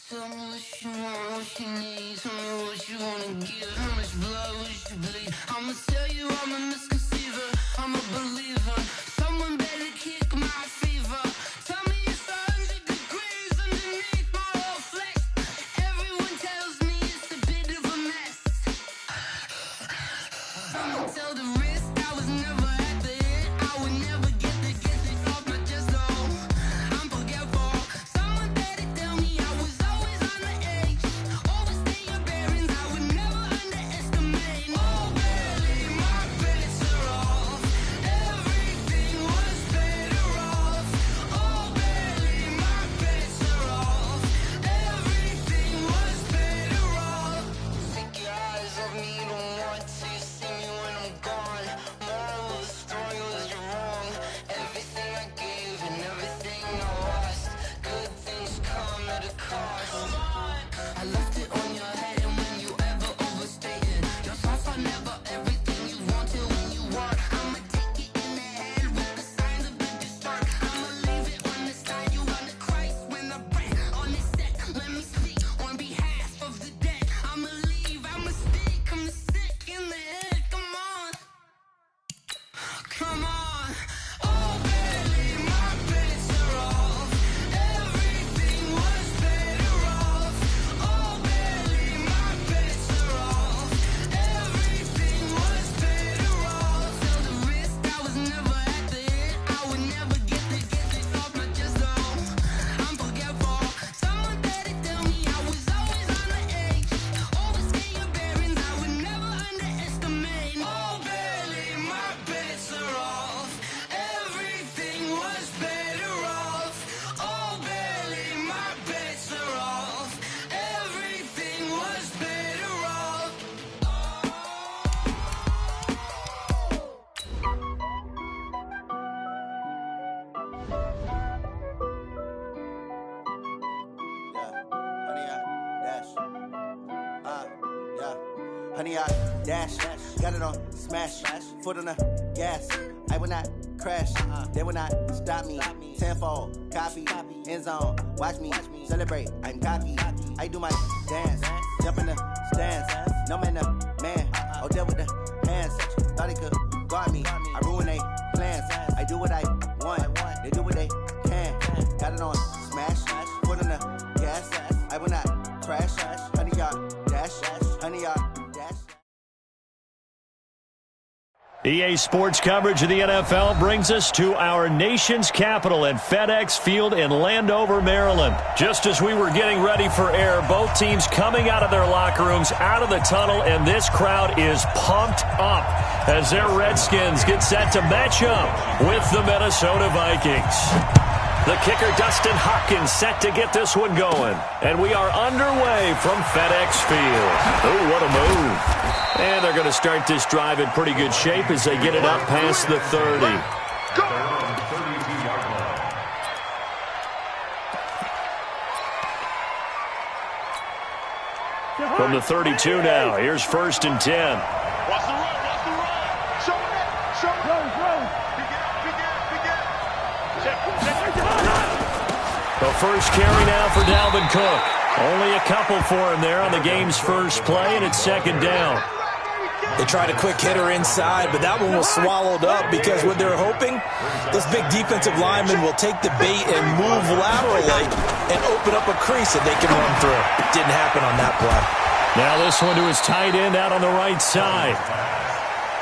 Tell me what you want, what you need. Tell me what you wanna give. How much blood would you bleed? I'ma tell you I'm a misconceiver. I'm a believer. Someone better kick my fever. Tell me it's 100 degrees underneath my whole flesh. Everyone tells me it's a bit of a mess. I'ma tell the risk I was never at the end. I would never get this off my chest though. I'm forgetful. Someone better tell me I was always on the edge. Overstay your bearings, I would never underestimate. Oh, barely my bets are off. Everything was better off. Oh, barely my bets are off. Everything was better off. Take your eyes off me, don't want to see me when I'm gone. Moral of the story was you're wrong. Everything I gave and everything I lost. Good things come at a cost. I left it on your head, and when you ever overstay it, your thoughts are never everything you wanted when you were. I'ma take it in the head with the signs of the distort. I'ma leave it on the side. You on the Christ when I break on this set. Let me speak on behalf of the dead. I'ma leave, I'ma stick, I'm sick in the head. Come on, come on. Oh, barely my bets are off. Everything was better off. Oh, barely my bets are off. Everything was better off. Tell the risk I was never at the end. I would never get this off my chest though. I'm forgetful. Someone better tell me I was always on the edge. Overstay your bearings, I would never underestimate. Oh, barely my bets are off. Everything was better off. Oh, barely my bets are off. Everything was better off. Honey, I dash, got it on smash, foot on the gas. I will not crash, they will not stop me. Tenfold, copy, end zone, watch me celebrate. I'm cocky, I do my dance, jump in the stands. No man, the man, oh, deal with the hands. Thought he could guard me, I ruin they plans. I do what I want, they do what they can. Got it on smash, foot on the gas. I will not crash, honey, y'all dash, honey, y'all dash. EA Sports coverage of the NFL brings us to our nation's capital at FedEx Field in Landover, Maryland. Just as we were getting ready for air, both teams coming out of their locker rooms, out of the tunnel, and this crowd is pumped up as their Redskins get set to match up with the Minnesota Vikings. The kicker, Dustin Hopkins, set to get this one going. And we are underway from FedEx Field. Oh, what a move. And they're going to start this drive in pretty good shape as they get it up past the 30. From the 32 now, here's 1st and 10. Watch the run, watch the run. Show it, show it. The first carry now for Dalvin Cook. Only a couple for him there on the game's first play, and it's 2nd down. They tried a quick hitter inside, but that one was swallowed up because what they're hoping, this big defensive lineman will take the bait and move laterally and open up a crease that they can run through. Didn't happen on that play. Now this one to his tight end out on the right side.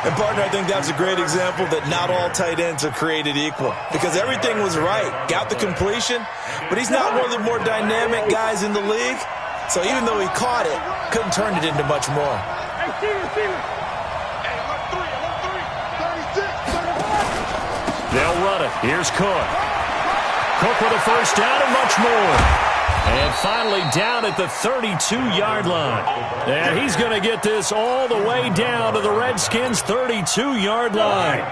And, partner, I think that's a great example that not all tight ends are created equal because everything was right. Got the completion, but he's not one of the more dynamic guys in the league. So even though he caught it, couldn't turn it into much more. They'll run it. Here's Cook. Cook with a first down and much more. And finally down at the 32-yard line. And he's going to get this all the way down to the Redskins' 32-yard line.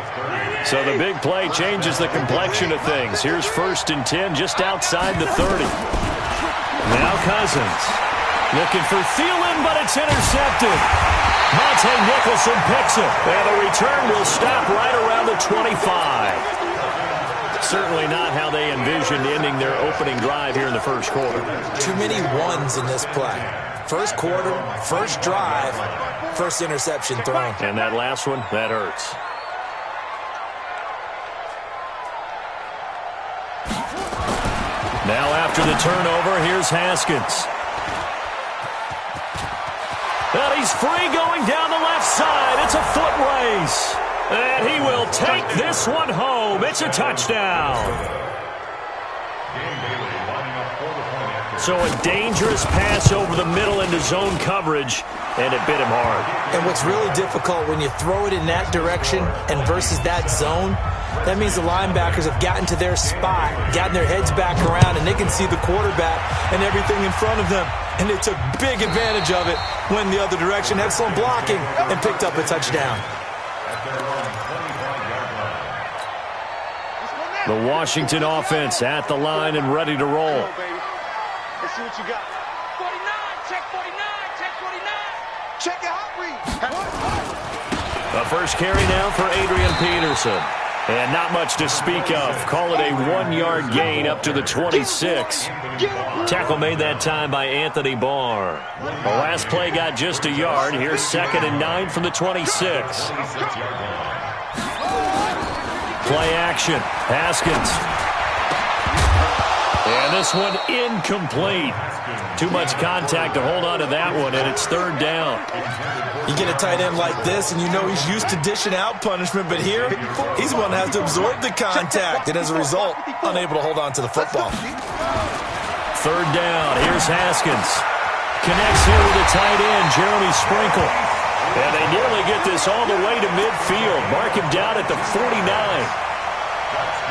So the big play changes the complexion of things. Here's 1st and 10 just outside the 30. Now Cousins. Looking for Thielen, but it's intercepted. Monte Nicholson picks it. And the return will stop right around the 25. Certainly not how they envisioned ending their opening drive here in the first quarter. Too many ones in this play. First quarter, first drive, first interception thrown. And that last one, that hurts. Now after the turnover, here's Haskins. And he's free going down the left side. It's a foot race. And he will take this one home. It's a touchdown. So a dangerous pass over the middle into zone coverage, and it bit him hard. And what's really difficult when you throw it in that direction and versus that zone, that means the linebackers have gotten to their spot, gotten their heads back around, and they can see the quarterback and everything in front of them. And they took big advantage of it, went the other direction, excellent blocking, and picked up a touchdown. The Washington offense at the line and ready to roll. Let's see what you got. 49, check 49, check 49. Check your hot read. The first carry now for Adrian Peterson. And not much to speak of. Call it a 1-yard gain up to the 26. Tackle made that time by Anthony Barr. The last play got just a yard. Here's 2nd and 9 from the 26. Play action. Haskins. And this one incomplete. Too much contact to hold on to that one, and it's 3rd down. You get a tight end like this, and you know he's used to dishing out punishment, but here, he's the one that has to absorb the contact, and as a result, unable to hold on to the football. 3rd down. Here's Haskins. Connects here with a tight end, Jeremy Sprinkle. And they nearly get this all the way to midfield. Mark him down at the 49.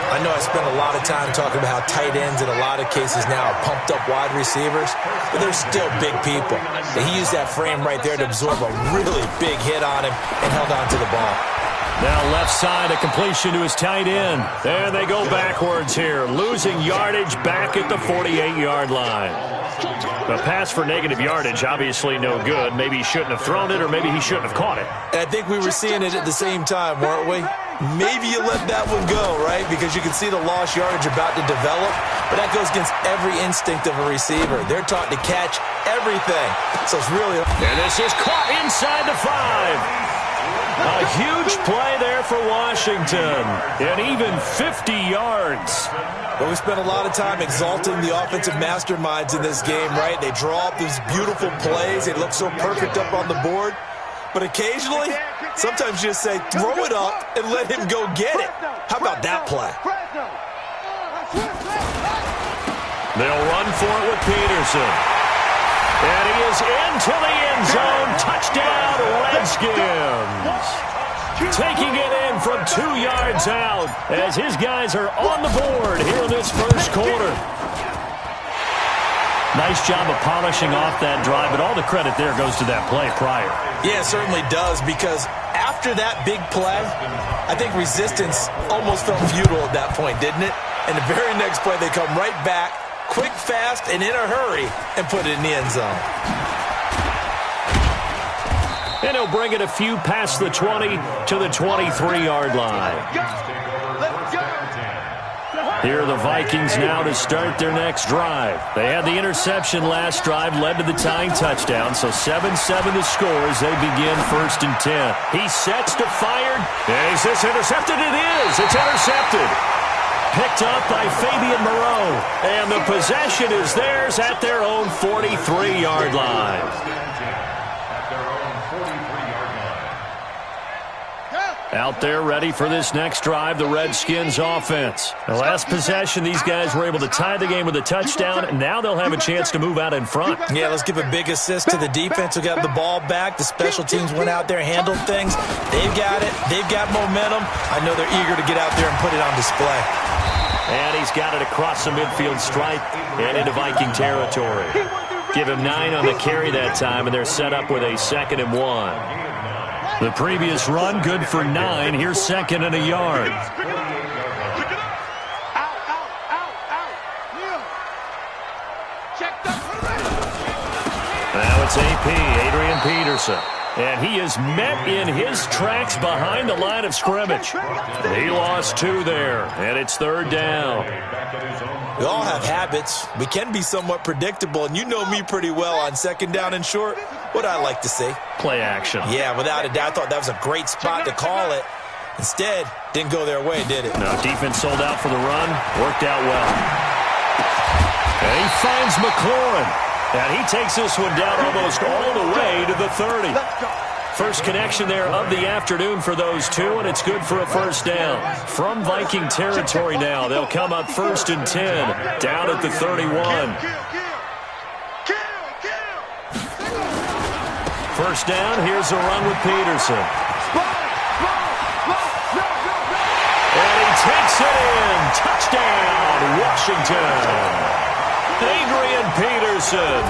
I know I spent a lot of time talking about how tight ends in a lot of cases now are pumped up wide receivers, but they're still big people. And he used that frame right there to absorb a really big hit on him and held on to the ball. Now left side, a completion to his tight end. There they go backwards here, losing yardage back at the 48-yard line. The pass for negative yardage, obviously no good. Maybe he shouldn't have thrown it, or maybe he shouldn't have caught it. And I think we were seeing it at the same time, weren't we? Maybe you let that one go, right? Because you can see the lost yardage about to develop, but that goes against every instinct of a receiver. They're taught to catch everything. So it's really... And this is caught inside the 5. A huge play there for Washington, and even 50 yards. But we spent a lot of time exalting the offensive masterminds in this game, right? They draw up these beautiful plays. They look so perfect up on the board. But occasionally, sometimes you just say, throw it up and let him go get it. How about that play? They'll run for it with Peterson. And he is into the end zone. Touchdown, Redskins. Taking it in from 2 yards out as his guys are on the board here in this first quarter. Nice job of polishing off that drive, but all the credit there goes to that play prior. Yeah, it certainly does, because after that big play, I think resistance almost felt futile at that point, didn't it? And the very next play, they come right back, quick, fast, and in a hurry, and put it in the end zone. And he'll bring it a few past the 20 to the 23-yard line. Here are the Vikings now to start their next drive. They had the interception last drive, led to the tying touchdown, so 7-7 the score as they begin 1st and 10. He sets to fire. Is this intercepted? It is. It's intercepted. Picked up by Fabian Moreau. And the possession is theirs at their own 43-yard line. Out there ready for this next drive, the Redskins offense. The last possession, these guys were able to tie the game with a touchdown, and now they'll have a chance to move out in front. Yeah, let's give a big assist to the defense who got the ball back. The special teams went out there, handled things. They've got it. They've got momentum. I know they're eager to get out there and put it on display. And he's got it across the midfield stripe and into Viking territory. Give him 9 on the carry that time, and they're set up with a 2nd and 1. The previous run, good for 9. Here's 2nd and a yard. Now it's AP, Adrian Peterson. And he is met in his tracks behind the line of scrimmage. He lost 2 there, and it's 3rd down. We all have habits. We can be somewhat predictable, and you know me pretty well on 2nd down and short. What I like to say? Play action. Yeah, without a doubt, I thought that was a great spot to call it. Instead, didn't go their way, did it? No, defense sold out for the run. Worked out well. And he finds McLaurin. And he takes this one down almost all the way to the 30. First connection there of the afternoon for those two, and it's good for a 1st down. From Viking territory now, they'll come up 1st and 10, down at the 31. 1st down, here's a run with Peterson. And he takes it in. Touchdown, Washington. Adrian Peterson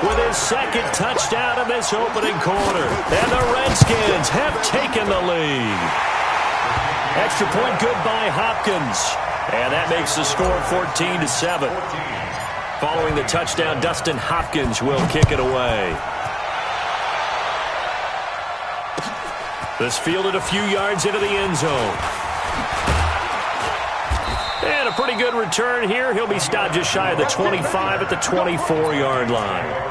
with his 2nd touchdown of this opening quarter. And the Redskins have taken the lead. Extra point good by Hopkins. And that makes the score 14-7. Following the touchdown, Dustin Hopkins will kick it away. This fielded a few yards into the end zone. And a pretty good return here. He'll be stopped just shy of the 25 at the 24-yard line.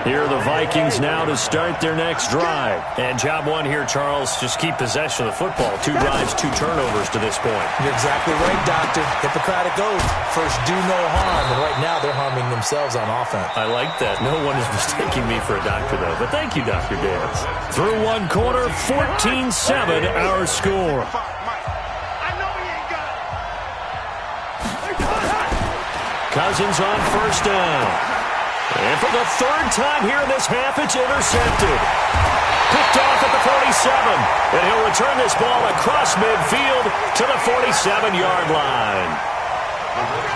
Here are the Vikings now to start their next drive. And job 1 here, Charles, just keep possession of the football. 2 drives, 2 turnovers to this point. You're exactly right, Doctor. Hippocratic oath. First, do no harm. And right now, they're harming themselves on offense. I like that. No one is mistaking me for a doctor, though. But thank you, Dr. Dance. Through 1 quarter, 14-7 our score. Cousins on 1st down. And for the 3rd time here in this half, it's intercepted. Picked off at the 47. And he'll return this ball across midfield to the 47-yard line.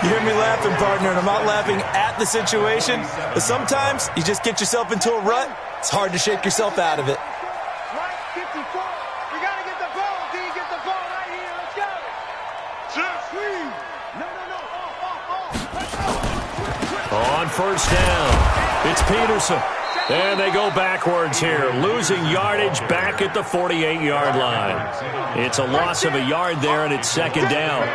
You hear me laughing, partner, and I'm not laughing at the situation. But sometimes you just get yourself into a rut. It's hard to shake yourself out of it. Right, 54. We got to get the ball. D, get the ball right here. Let's go. Sweet. No. On 1st down, it's Peterson. And they go backwards here, losing yardage back at the 48-yard line. It's a loss of a yard there, and it's 2nd down.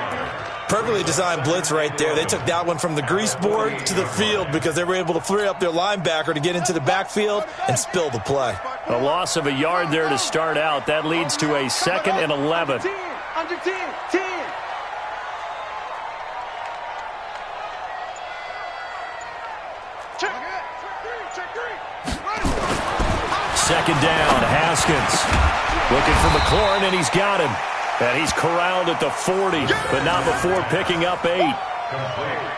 Perfectly designed blitz right there. They took that one from the grease board to the field because they were able to free up their linebacker to get into the backfield and spill the play. A loss of a yard there to start out. That leads to a 2nd and 11. 10, under 10, 10. Second down, Haskins. Looking for McLaurin, and he's got him. And he's corralled at the 40, but not before picking up 8.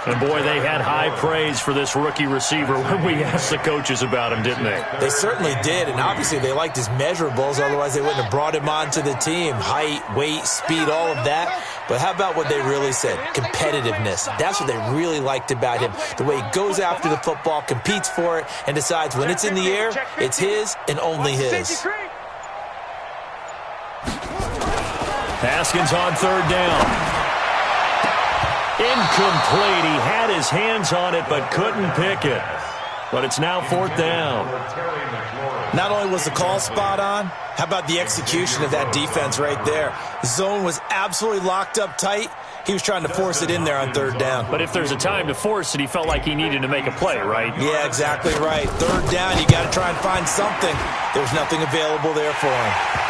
And, boy, they had high praise for this rookie receiver when we asked the coaches about him, didn't they? They certainly did, and obviously they liked his measurables. Otherwise, they wouldn't have brought him onto the team. Height, weight, speed, all of that. But how about what they really said? Competitiveness. That's what they really liked about him. The way he goes after the football, competes for it, and decides when it's in the air, it's his and only his. Haskins on 3rd down. Incomplete. He had his hands on it but couldn't pick it. But it's now 4th down. Not only was the call spot on, how about the execution of that defense right there? The zone was absolutely locked up tight. He was trying to force it in there on 3rd down. But if there's a time to force it, he felt like he needed to make a play, right? Yeah, exactly right. 3rd down, you got to try and find something. There was nothing available there for him.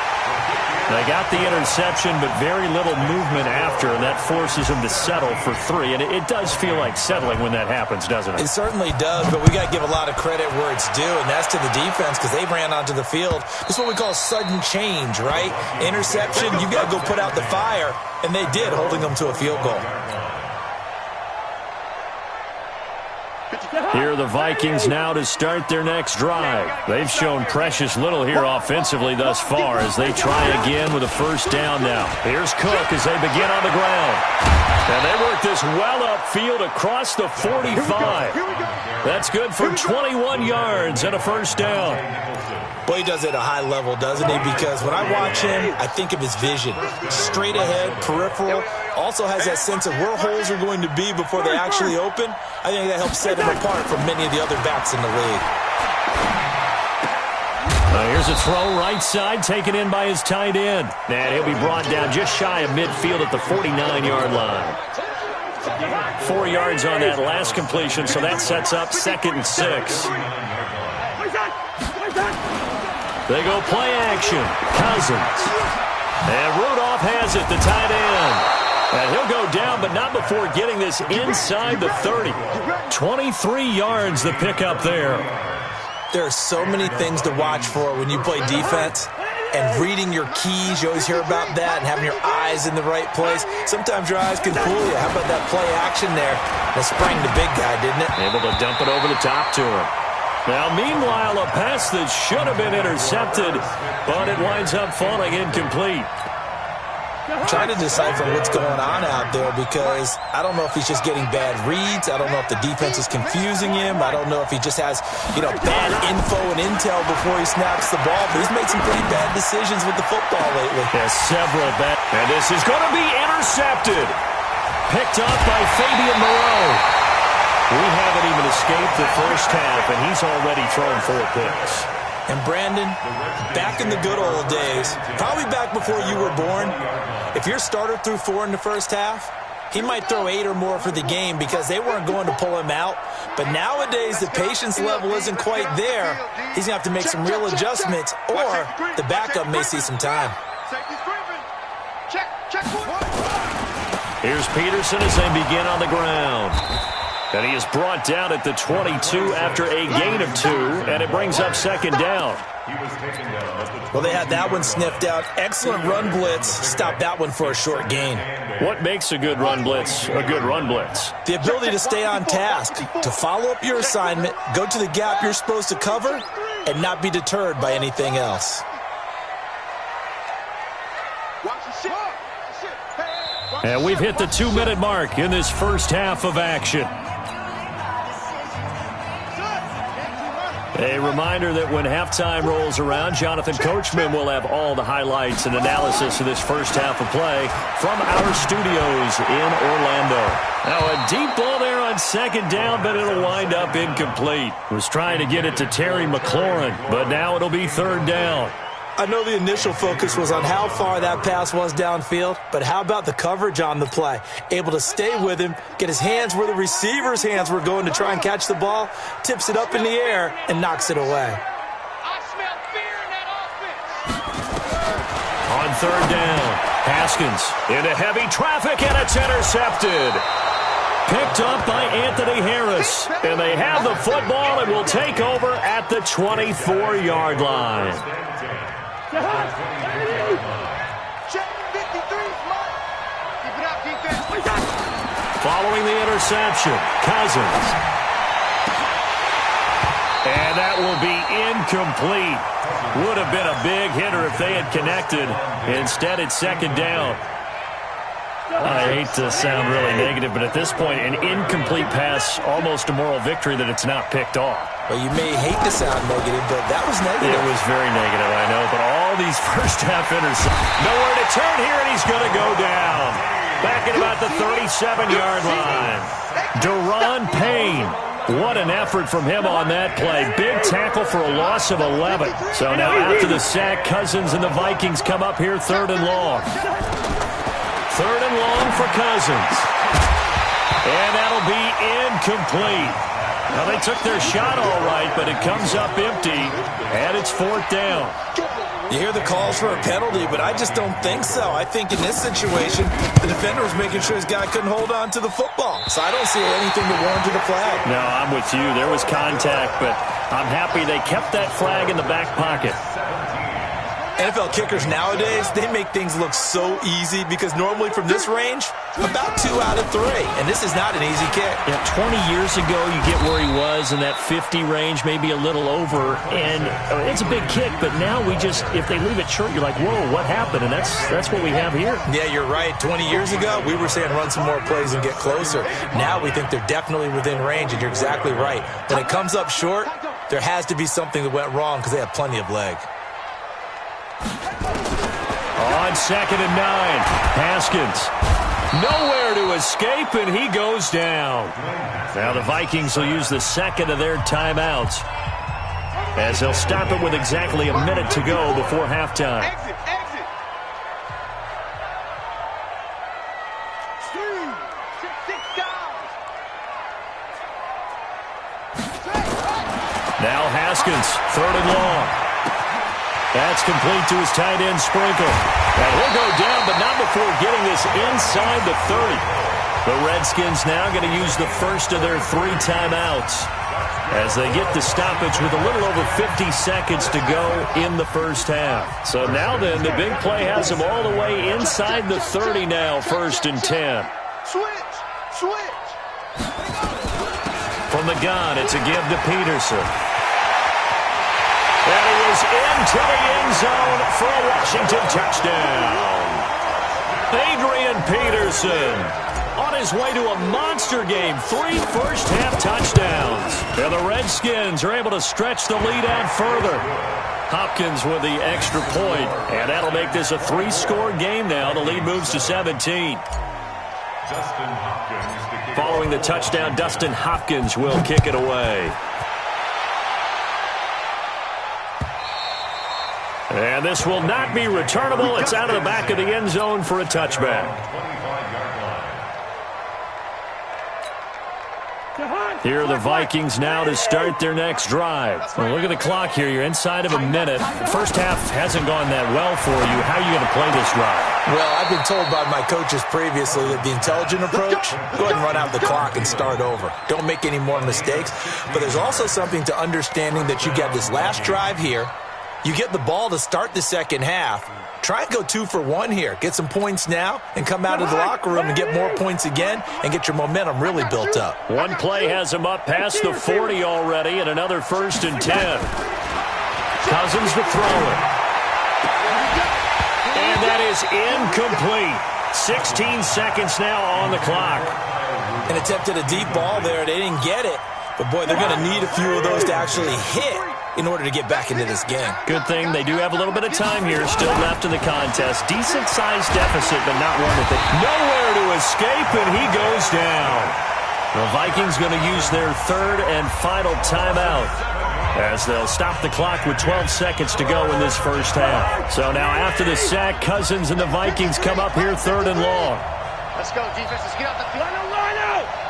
They got the interception, but very little movement after, and that forces him to settle for 3. And it does feel like settling when that happens, doesn't it? It certainly does, but we got to give a lot of credit where it's due, and that's to the defense because they ran onto the field. This is what we call sudden change, right? Interception, you got to go put out the fire, and they did, holding them to a field goal. Here are the Vikings now to start their next drive. They've shown precious little here offensively thus far as they try again with a 1st down now. Here's Cook as they begin on the ground. And they work this well upfield across the 45. That's good for 21 yards and a 1st down. Boy, he does it at a high level, doesn't he? Because when I watch him, I think of his vision. Straight ahead, peripheral. Also has that sense of where holes are going to be before they actually open. I think that helps set him apart from many of the other backs in the league. Here's a throw right side, taken in by his tight end. And he'll be brought down just shy of midfield at the 49-yard line. 4 yards on that last completion, so that sets up 2nd and 6. They go play action. Cousins. And Rudolph has it, the tight end. And he'll go down, but not before getting this inside the 30. 23 yards the pickup there. There are so many things to watch for when you play defense. And reading your keys, you always hear about that, and having your eyes in the right place. Sometimes your eyes can fool you. How about that play action there? That sprang the big guy, didn't it? Able to dump it over the top to him. Now, meanwhile, a pass that should have been intercepted, but it winds up falling incomplete. I'm trying to decipher what's going on out there because I don't know if he's just getting bad reads. I don't know if the defense is confusing him. I don't know if he just has, bad info and intel before he snaps the ball. But he's made some pretty bad decisions with the football lately. Yeah, several bad. And this is going to be intercepted. Picked up by Fabian Moreau. We haven't even escaped the first half, and he's already thrown 4 picks. And Brandon, back in the good old days, probably back before you were born, if your starter threw 4 in the first half, he might throw 8 or more for the game because they weren't going to pull him out. But nowadays, the patience level isn't quite there. He's going to have to make some real adjustments, or the backup may see some time. Here's Peterson as they begin on the ground. And he is brought down at the 22 after a gain of 2, and it brings up 2nd down. Well, they had that one sniffed out. Excellent run blitz. Stopped that one for a short gain. What makes a good run blitz a good run blitz? The ability to stay on task, to follow up your assignment, go to the gap you're supposed to cover, and not be deterred by anything else. And we've hit the 2-minute mark in this first half of action. A reminder that when halftime rolls around, Jonathan Coachman will have all the highlights and analysis of this first half of play from our studios in Orlando. Now a deep ball there on 2nd down, but it'll wind up incomplete. Was trying to get it to Terry McLaurin, but now it'll be 3rd down. I know the initial focus was on how far that pass was downfield, but how about the coverage on the play? Able to stay with him, get his hands where the receiver's hands were going to try and catch the ball, tips it up in the air, and knocks it away. I smell fear in that offense. On 3rd down, Haskins into heavy traffic, and it's intercepted. Picked up by Anthony Harris, and they have the football and will take over at the 24-yard line. Check 53, Mike. Keep it up, defense. Following the interception, Cousins. And that will be incomplete. Would have been a big hitter if they had connected. Instead, it's 2nd down. I hate to sound really negative, but at this point, an incomplete pass, almost a moral victory that it's not picked off. Well, you may hate to sound negative, but that was negative. It was very negative, I know, but all these first half interceptions. Nowhere to turn here, and he's going to go down. Back at about the 37-yard line. Deron Payne. What an effort from him on that play. Big tackle for a loss of 11. So now after the sack, Cousins and the Vikings come up here 3rd and long. 3rd and long for Cousins. And that'll be incomplete. Now, they took their shot all right, but it comes up empty, and it's 4th down. You hear the calls for a penalty, but I just don't think so. I think in this situation, the defender was making sure his guy couldn't hold on to the football. So I don't see anything that warranted a flag. No, I'm with you. There was contact, but I'm happy they kept that flag in the back pocket. NFL kickers nowadays, they make things look so easy because normally from this range, about 2 out of 3. And this is not an easy kick. Yeah, 20 years ago, you get where he was in that 50 range, maybe a little over. And it's a big kick, but now we just, if they leave it short, you're like, whoa, what happened? And that's what we have here. Yeah, you're right. 20 years ago, we were saying run some more plays and get closer. Now we think they're definitely within range, and you're exactly right. When it comes up short, there has to be something that went wrong because they have plenty of leg. On 2nd and 9, Haskins. Nowhere to escape, and he goes down. Now the Vikings will use the 2nd of their timeouts. as they'll stop it with exactly a minute to go before halftime. Exit, exit. Six guys. Now Haskins, 3rd and long. That's complete to his tight end, Sprinkle. And he'll go down, but not before getting this inside the 30. The Redskins now going to use the first of their 3 timeouts as they get the stoppage with a little over 50 seconds to go in the first half. So now then, the big play has them all the way inside the 30 now, 1st and 10. Switch. From the gun, it's a give to Peterson. And he is into the end zone for a Washington touchdown. Adrian Peterson on his way to a monster game. 3 first-half touchdowns. And the Redskins are able to stretch the lead out further. Hopkins with the extra point, and that'll make this a 3-score game now. The lead moves to 17. Following the touchdown, Dustin Hopkins will kick it away. And this will not be returnable. It's out of the back of the end zone for a touchback. Here are the Vikings now to start their next drive. Well, look at the clock here. You're inside of a minute. The first half hasn't gone that well for you. How are you going to play this drive? Well, I've been told by my coaches previously that the intelligent approach, go ahead and run out the clock and start over. Don't make any more mistakes. But there's also something to understanding that you get this last drive here. You get the ball to start the second half. Try and go 2 for 1 here. Get some points now and come out of the locker room and get more points again and get your momentum really built up. One play has him up past the 40 already, and another 1st and 10. Cousins to throw it. And that is incomplete. 16 seconds now on the clock. And attempted a deep ball there. They didn't get it. But, boy, they're going to need a few of those to actually hit in order to get back into this game. Good thing they do have a little bit of time here still left in the contest. Decent-sized deficit, but not one that they... Nowhere to escape, and he goes down. The Vikings going to use their 3rd and final timeout as they'll stop the clock with 12 seconds to go in this first half. So now after the sack, Cousins and the Vikings come up here 3rd and long. Let's go, defense. Let's get out the field. Line out.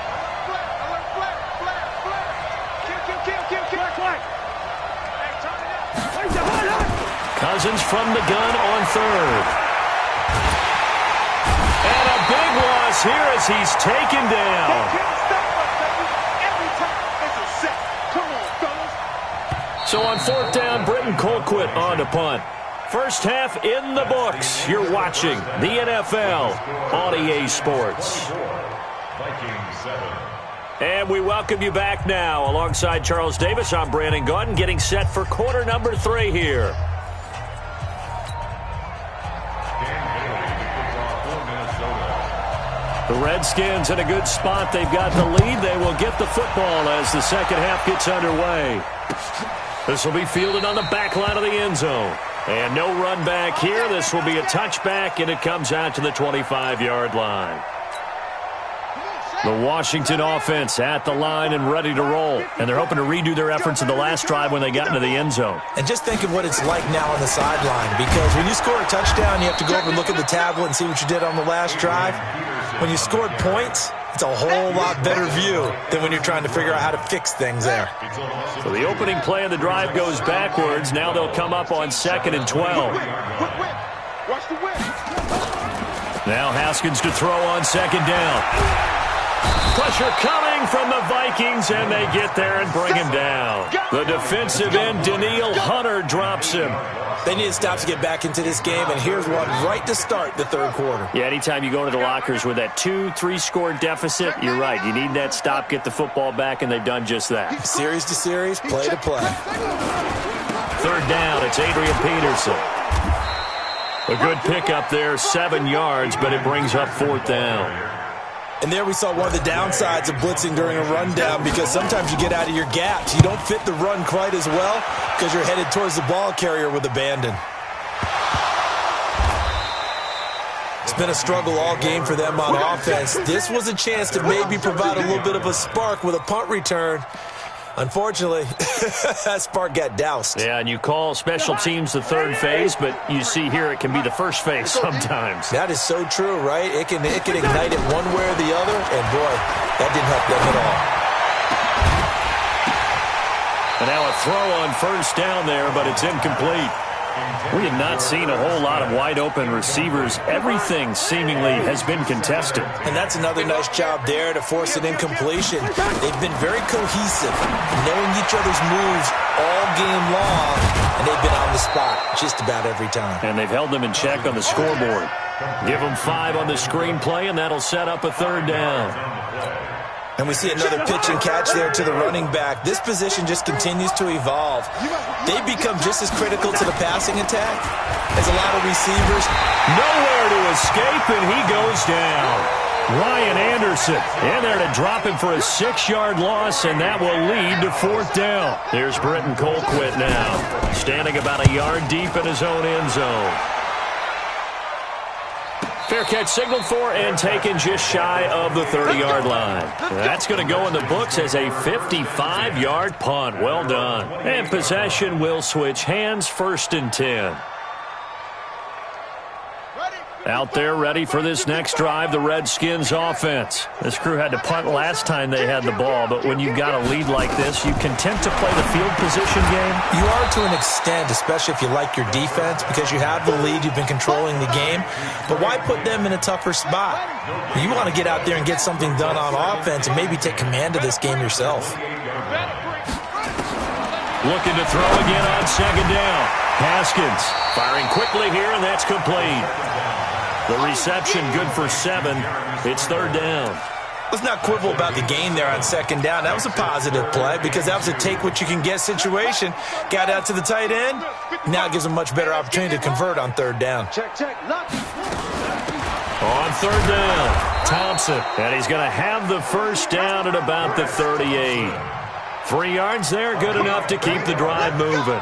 Cousins from the gun on 3rd. And a big loss here as he's taken down. So on 4th down, Britton Colquitt on to punt. First half in the books. You're watching the NFL on EA Sports. And we welcome you back now. Alongside Charles Davis, I'm Brandon Gaudin, getting set for quarter number 3 here. The Redskins in a good spot. They've got the lead. They will get the football as the second half gets underway. This will be fielded on the back line of the end zone. And no run back here. This will be a touchback, and it comes out to the 25-yard line. The Washington offense at the line and ready to roll. And they're hoping to redo their efforts in the last drive when they got into the end zone. And just think of what it's like now on the sideline, because when you score a touchdown, you have to go over and look at the tablet and see what you did on the last drive. When you scored points, it's a whole lot better view than when you're trying to figure out how to fix things there. So the opening play of the drive goes backwards. Now they'll come up on 2nd and 12. Watch the whip. Now Haskins to throw on 2nd down. Pressure coming from the Vikings, and they get there and bring him down. The defensive end, Danielle Hunter, drops him. They need to stop to get back into this game, and here's one right to start the 3rd quarter. Yeah, anytime you go into the lockers with that 2-3-score deficit, you're right. You need that stop, get the football back, and they've done just that. Series to series, play to play. 3rd down, it's Adrian Peterson. A good pickup there, 7 yards, but it brings up 4th down. And there we saw one of the downsides of blitzing during a rundown, because sometimes you get out of your gaps. You don't fit the run quite as well because you're headed towards the ball carrier with abandon. It's been a struggle all game for them on offense. This was a chance to maybe provide a little bit of a spark with a punt return. Unfortunately, that spark got doused. Yeah, and you call special teams the third phase, but you see here it can be the first phase sometimes. That is so true, right? It can ignite it one way or the other, and boy, that didn't help them at all. And now a throw on first down there, but it's incomplete. We have not seen a whole lot of wide-open receivers. Everything seemingly has been contested. And that's another nice job there to force an incompletion. They've been very cohesive, knowing each other's moves all game long, and they've been on the spot just about every time. And they've held them in check on the scoreboard. Give them 5 on the screenplay, and that'll set up a third down. And we see another pitch and catch there to the running back. This position just continues to evolve. They become just as critical to the passing attack as a lot of receivers. Nowhere to escape, and he goes down. Ryan Anderson in there to drop him for a 6-yard loss, and that will lead to fourth down. Here's Britton Colquitt now, standing about a yard deep in his own end zone. Fair catch signaled for and taken just shy of the 30-yard line. That's going to go in the books as a 55-yard punt. Well done. And possession will switch hands, 1st and 10. Out there ready for this next drive, the Redskins offense. This crew had to punt last time they had the ball, but when you've got a lead like this, you content to play the field position game? You are to an extent, especially if you like your defense, because you have the lead, you've been controlling the game. But why put them in a tougher spot? You want to get out there and get something done on offense and maybe take command of this game yourself. Looking to throw again on 2nd down. Haskins firing quickly here, and that's complete. The reception good for 7. It's 3rd down. Let's not quibble about the gain there on 2nd down. That was a positive play because that was a take-what-you-can-get situation. Got out to the tight end. Now it gives them a much better opportunity to convert on 3rd down. On 3rd down, Thompson. And he's going to have the first down at about the 38. 3 yards there, good enough to keep the drive moving.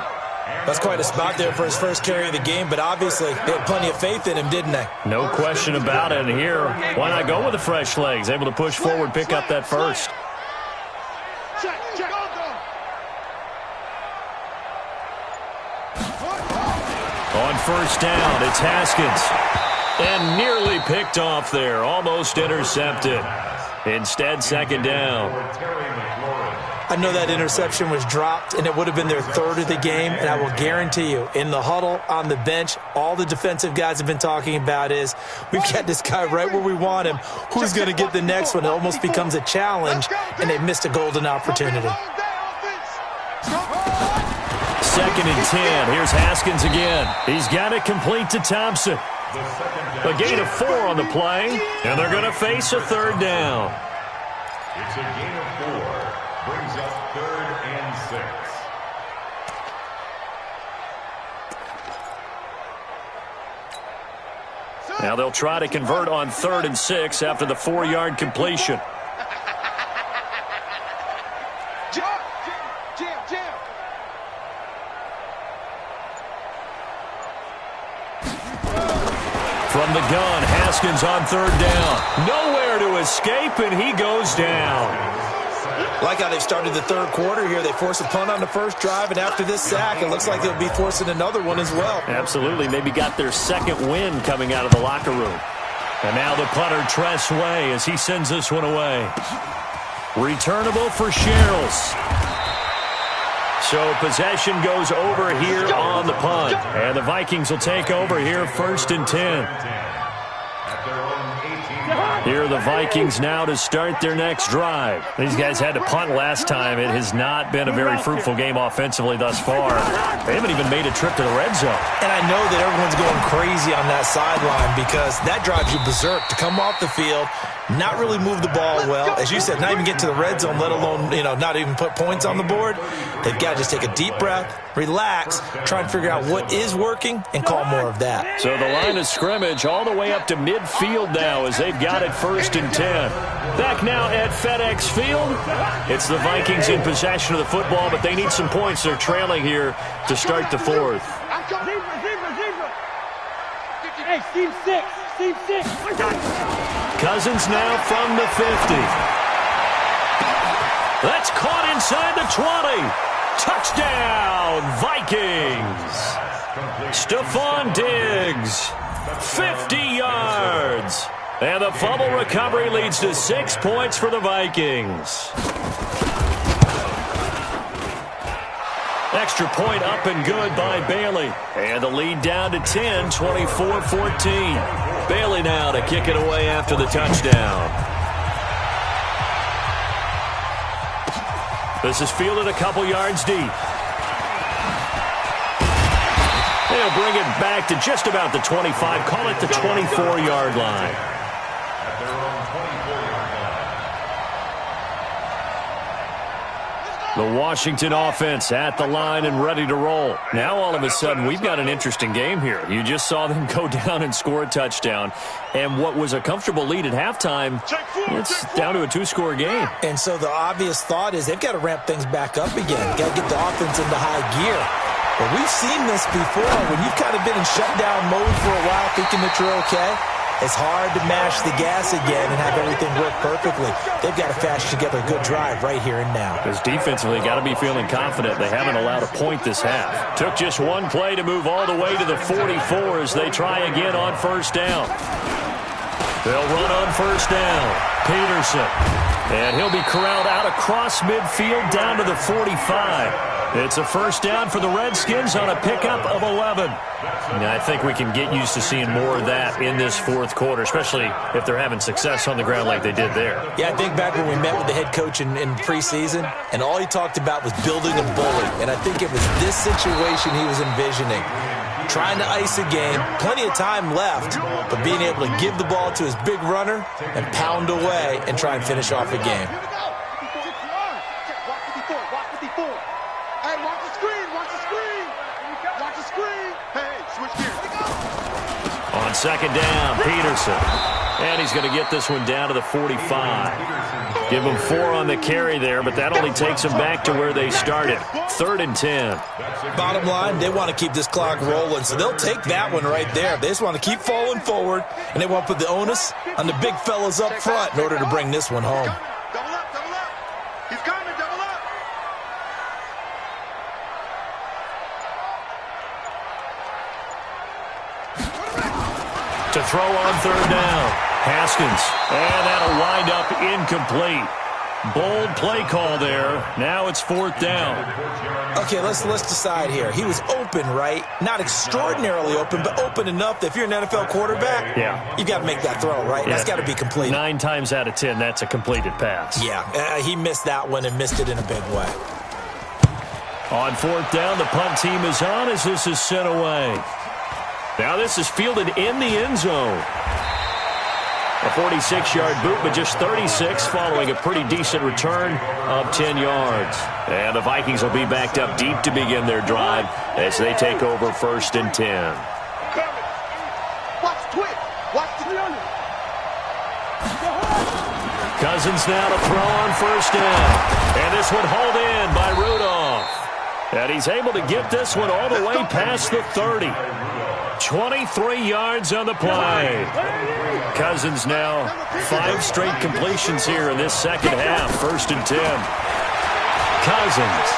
That's quite a spot there for his first carry of the game, but obviously they had plenty of faith in him, didn't they? No question about it. And here, why not go with the fresh legs? Able to push forward, pick up that first. On 1st down, it's Haskins. And nearly picked off there, almost intercepted. Instead, 2nd down. I know that interception was dropped, and it would have been their 3rd of the game, and I will guarantee you, in the huddle, on the bench, all the defensive guys have been talking about is, we've got this guy right where we want him. Who's going to get the next one? It almost becomes a challenge, and they've missed a golden opportunity. 2nd and 10. Here's Haskins again. He's got it complete to Thompson. A gain of 4 on the play, and they're going to face a 3rd down. It's a gain of 4. Brings up 3rd and 6. Now they'll try to convert on 3rd and 6 after the 4-yard completion. From the gun, Haskins on 3rd down. Nowhere to escape, and he goes down. Like how they've started the 3rd quarter here. They force a punt on the first drive, and after this sack, it looks like they'll be forcing another one as well. Absolutely. Maybe got their 2nd win coming out of the locker room. And now the punter, Tress Way, as he sends this one away. Returnable for Sherrills. So possession goes over here on the punt. And the Vikings will take over here, 1st and 10. Here are the Vikings now to start their next drive. These guys had to punt last time. It has not been a very fruitful game offensively thus far. They haven't even made a trip to the red zone. And I know that everyone's going crazy on that sideline because that drives you berserk to come off the field, not really move the ball well. As you said, not even get to the red zone, let alone, not even put points on the board. They've got to just take a deep breath, relax, try and figure out what is working, and call more of that. So the line of scrimmage all the way up to midfield now as they've got it 1st and 10. Back now at FedEx Field. It's the Vikings in possession of the football, but they need some points. They're trailing here to start the 4th. Hey, Steve 6. Steve 6. Cousins now from the 50. That's caught inside the 20. Touchdown, Vikings. Stephon Diggs, 50 yards. And the fumble recovery leads to 6 points for the Vikings. Extra point up and good by Bailey. And the lead down to 10, 24-14. Bailey now to kick it away after the touchdown. This is fielded a couple yards deep. They'll bring it back to just about the 25. Call it the 24-yard line. At their own 24-yard line. The Washington offense at the line and ready to roll. Now all of a sudden we've got an interesting game here. You just saw them go down and score a touchdown. And what was a comfortable lead at halftime, it's down to a 2-score game. And so the obvious thought is they've got to ramp things back up again. Got to get the offense into high gear. But we've seen this before. When you've kind of been in shutdown mode for a while thinking that you're okay, it's hard to mash the gas again and have everything work perfectly. They've got to fashion together a good drive right here and now. Because defensively, got to be feeling confident. They haven't allowed a point this half. Took just one play to move all the way to the 44 as they try again on first down. They'll run on first down. Peterson. And he'll be corralled out across midfield down to the 45. It's a first down for the Redskins on a pickup of 11. Now, I think we can get used to seeing more of that in this fourth quarter, especially if they're having success on the ground like they did there. Yeah, I think back when we met with the head coach in preseason, and all he talked about was building a bully. And I think it was this situation he was envisioning. Trying to ice a game, plenty of time left, but being able to give the ball to his big runner and pound away and try and finish off a game. On second down, Peterson. And he's going to get this one down to the 45. Give them 4 on the carry there, but that only takes them back to where they started. 3rd and 10. Bottom line, they want to keep this clock rolling, so they'll take that one right there. They just want to keep falling forward, and they want to put the onus on the big fellas up front in order to bring this one home. Double up, double up. He's coming, double up. To throw on third down. Haskins. And that'll wind up incomplete. Bold play call there. Now it's 4th down. Okay, let's decide here. He was open, right? Not extraordinarily open, but open enough that if you're an NFL quarterback, you got to make that throw, right? Yeah. That's got to be completed. 9 times out of 10, that's a completed pass. Yeah, he missed that one and missed it in a big way. On 4th down, the punt team is on as this is sent away. Now this is fielded in the end zone. A 46-yard boot, but just 36 following a pretty decent return of 10 yards. And the Vikings will be backed up deep to begin their drive as they take over 1st and 10. Watch quick. Watch the Cousins now to throw on first down. And this one hauled in by Rudolph. And he's able to get this one all the way past the 30. 23 yards on the play. Cousins now 5 straight completions here in this second half. 1st and 10. Cousins.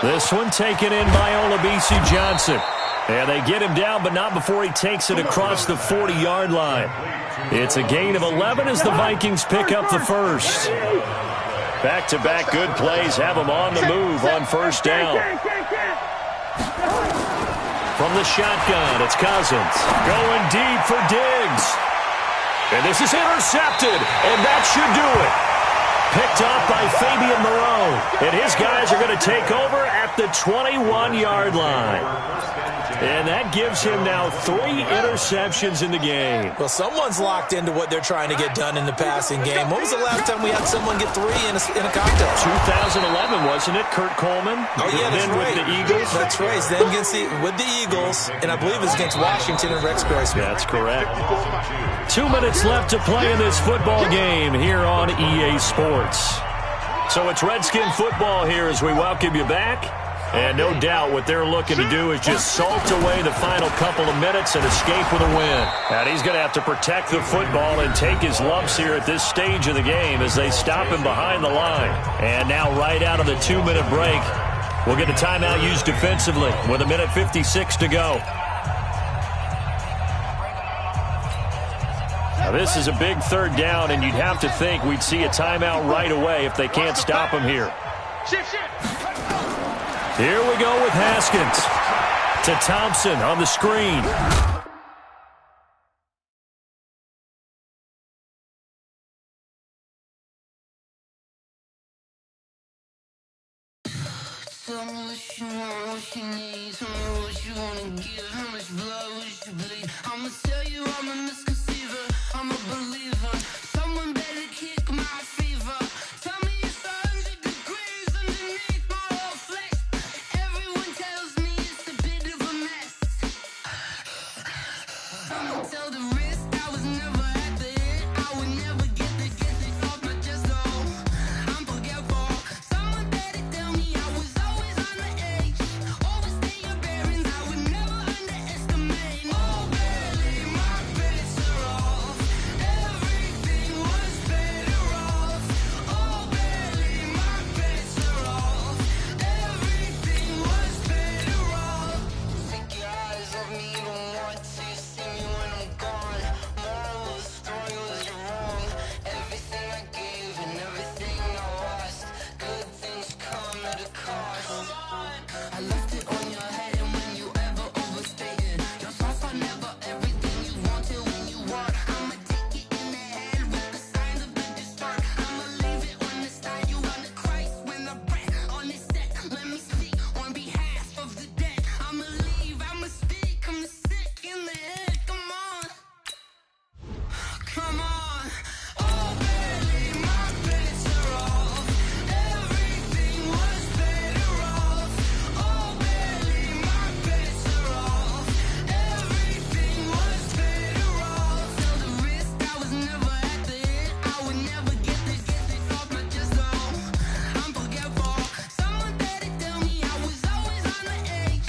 This one taken in by Olabisi Johnson. And they get him down, but not before he takes it across the 40-yard line. It's a gain of 11 as the Vikings pick up the first. Back-to-back good plays have them on the move on first down. From the shotgun, it's Cousins. Going deep for Diggs. And this is intercepted, and that should do it. Picked off by Fabian Moreau. And his guys are going to take over at the 21-yard line. And that gives him now 3 interceptions in the game. Well, someone's locked into what they're trying to get done in the passing game. When was the last time we had someone get 3 in a contest? 2011, wasn't it? Kurt Coleman? Oh, yeah, that's then right. With the Eagles? That's right. Then with the Eagles, and I believe it was against Washington and Rex Grossman. That's correct. 2 minutes left to play in this football game here on EA Sports. So it's Redskin football here as we welcome you back. And no doubt what they're looking to do is just salt away the final couple of minutes and escape with a win. And he's going to have to protect the football and take his lumps here at this stage of the game as they stop him behind the line. And now right out of the 2-minute break, we'll get a timeout used defensively with 1:56 to go. Now this is a big third down, and you'd have to think we'd see a timeout right away if they can't stop him here. Here we go with Haskins to Thompson on the screen. Tell me what you want, what you need. Tell me what you wanna give. How much blood would you bleed? I'ma tell you I'm a misconceiver. I'm a believer. Someone better kick my fever. Tell me it's 100 degrees underneath my whole flesh. Everyone tells me it's a bit of a mess. I'ma tell the risk I was never at the hit. I would never get it off my chest. Oh, I'm forgetful. Someone better tell me I was always on the edge. Overstay your bearings, I would never underestimate. Oh, barely, my bets are off. Everything was better off. Oh, barely, my bets are off. Everything was better off. Take your eyes off me, you don't want to see me when I'm gone. Moral of the story was you're wrong. Everything I gave and everything I lost. Good things come at a cost. I left it on your head, and when you ever overstated, your thoughts are never everything you wanted when you want. I'ma take it in the head with the signs of the distort. I'ma leave it on the side. You on the Christ when I breath on this set. Let me speak on behalf of the dead. I'ma leave, I'ma speak. I'm sick in the head. Come on. Come on. Oh, barely, my bets are off. Everything was better off. Oh, barely, my bets are off. Everything was better off. Tell the risk I was never at the hit. I would never get it off my chest. Oh, I'm forgetful. Someone better tell me I was always on the edge.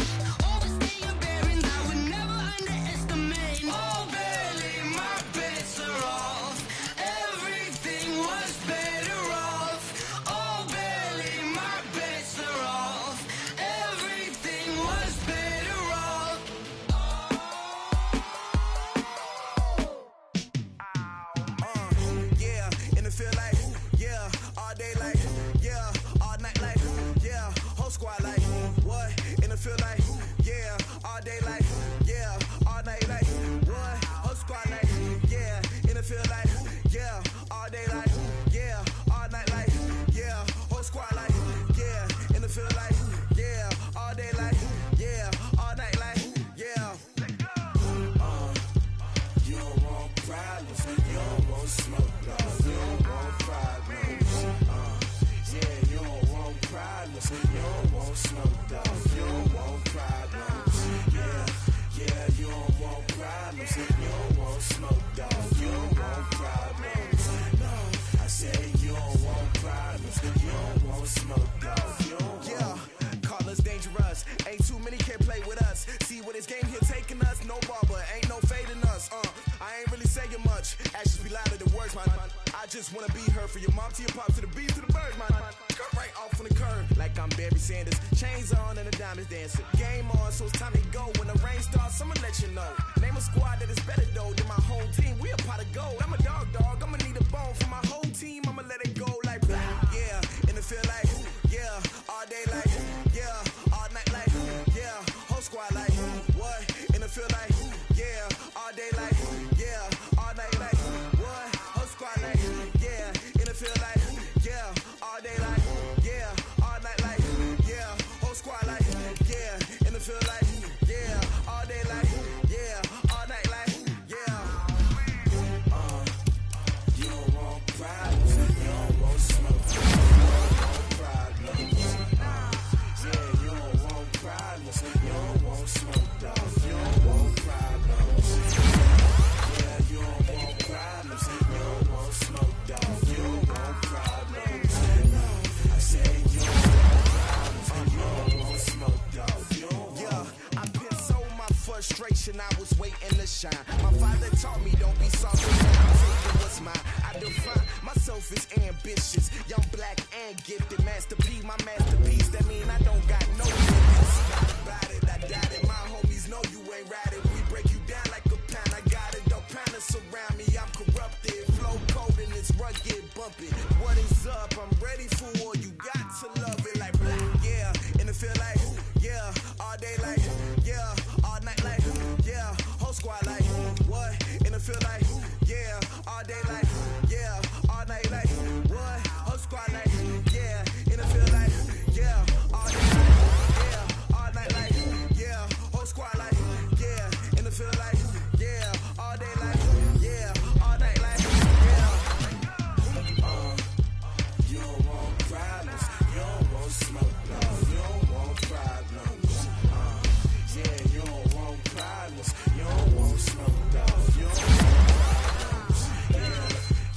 Overstay your bearings, I would never underestimate. Oh, barely, my bets are off. Everything was better off. Oh, barely, my bets are off. Everything was better off. Yeah, and it feel like, yeah, all day like, yeah, all night like, yeah, whole squad like, what? And it feel like, yeah, all day like, yeah, all night like, what? Whole squad like, yeah, and it feel like, yeah, all day like, yeah, all night like, yeah, whole squad like, yeah, and it feel like, yeah, all day like, yeah, all night like, yeah. You don't want problems, you don't want smoke, no. You don't want problems, yeah, you don't want problems, you don't want smoke, dog. You don't want problems, yeah, you don't want problems, you don't want smoke, dog. You don't want problems, no. I said you don't want problems, you don't want smoke, dog. You don't want. Call us dangerous, ain't too many can play with us. See what this game here taking us, no barber, ain't no fading us. I ain't really saying much. Actions be louder than words, man. I just wanna be heard, for your mom to your pop, to the beat, to the birds, man. Cut right off on the curb, like I'm Barry Sanders. Chains on and the diamonds dancing. Game on, so it's time to go. When the rain starts, I'ma let you know. Name a squad that is better though than my whole team. We a pot of gold. I'm a dog. I'ma need a bone for my whole team. I'ma let it go like, yeah. And it feel like, yeah, all day like, yeah, all night like, yeah, whole squad like, what? And it feel like, yeah, all day like, yeah, all night like, what? Whole squad like, yeah, and it feel like, yeah, all day like, yeah, all night like, yeah, whole squad like, yeah, and it feel like, yeah, all day like, yeah, all night like, yeah. You don't want problems, shine. My father taught me don't be soft around, taking what's mine. I define myself as ambitious, young, black, and gifted. Master P, my masterpiece. That mean I don't got no limits. Not about it, I doubt it. My homies know you ain't ride it. We break you down like a pound. I got it, don't pound us around me. I'm corrupted, flow cold and it's rugged, bumpy. What is up? I'm ready for war. You got to love it like black, yeah. And it feel like, yeah. All day like, yeah. All night like, yeah. Whole squad like, what? And it feel like, yeah. All day like, yeah. All night like, what? Whole squad like, yeah. And it feel like, yeah. All day like, yeah. All night like, yeah. Whole squad like, yeah. And it feel like, yeah. All day like, yeah. All night like, yeah. You don't want problems. You don't want smoke, no. You don't want problems. Yeah, you don't want problems. You don't want smoke, dog. You don't want problems.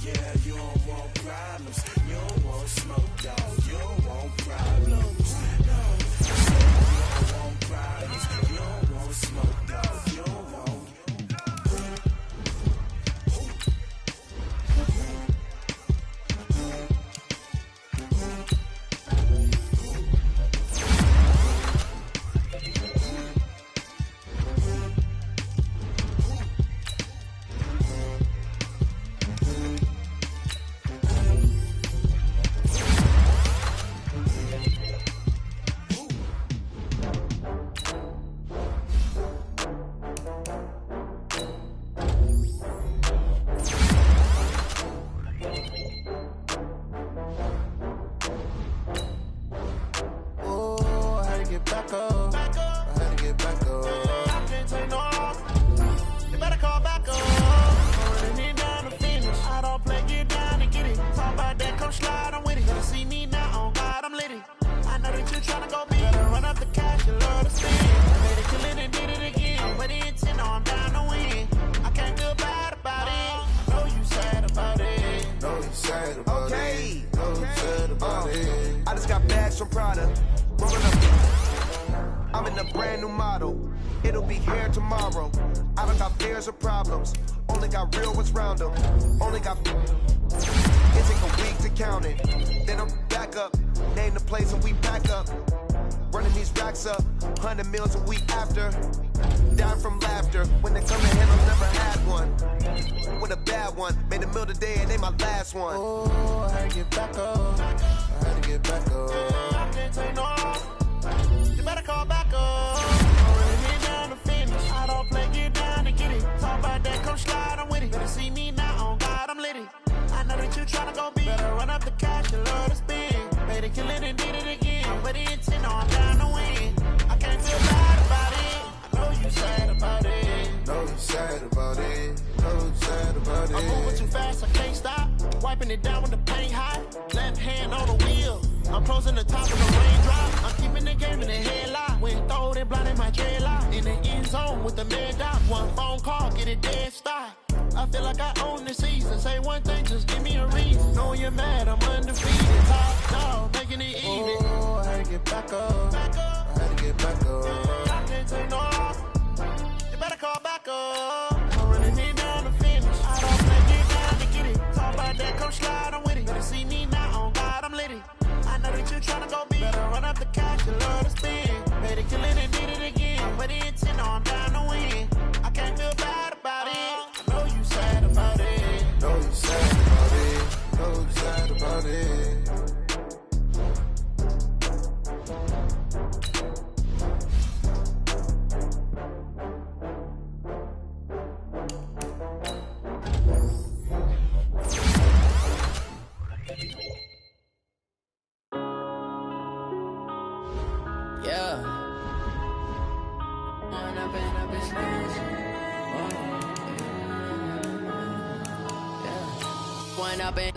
Yeah, you don't want problems. You don't want smoke, dog. You don't want problems. No, you don't want problems. You don't want smoke, dog. You don't want.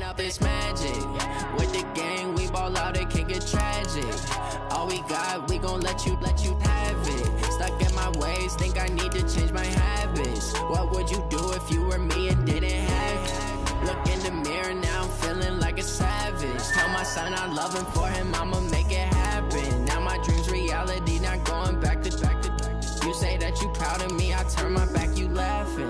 Up it's magic. With the gang, we ball out, it can get tragic. All we got, we gon' let you have it. Stuck in my ways, think I need to change my habits. What would you do if you were me and didn't have it? Look in the mirror, now I'm feeling like a savage. Tell my son I love him, for him I'ma make it happen. Now my dream's reality, not going back to. You say that you proud of me, I turn my back, you laughing.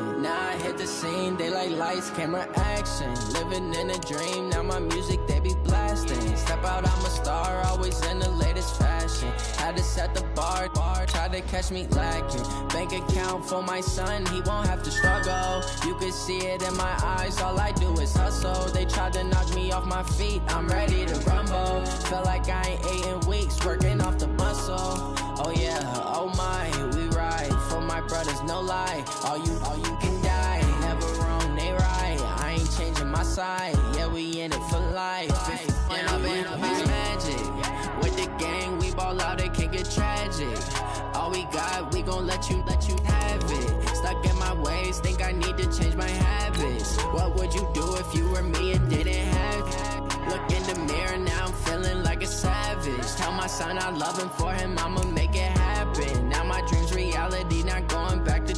lights, camera, action. Living in a dream, now my music, they be blasting. Step out, I'm a star, always in the latest fashion. Had to set the bar, try to catch me lacking. Bank account for my son, he won't have to struggle. You can see it in my eyes, all I do is hustle. They tried to knock me off my feet, I'm ready to rumble. Feel like I ain't ate in weeks, working off the muscle. Oh yeah, oh my, we ride for my brothers, no lie. All you can die, never wrong, they right. I ain't changing my side, yeah, we in it for life. And I've been magic. With the gang, we ball out, it can get tragic. All we got, we gon' let you have it. Stuck in my ways, think I need to change my habits. What would you do if you were me and didn't have it? Look in the mirror, now I'm feeling like a savage. Tell my son I love him, for him I'ma make it happen. Now my dream's reality, not going back to.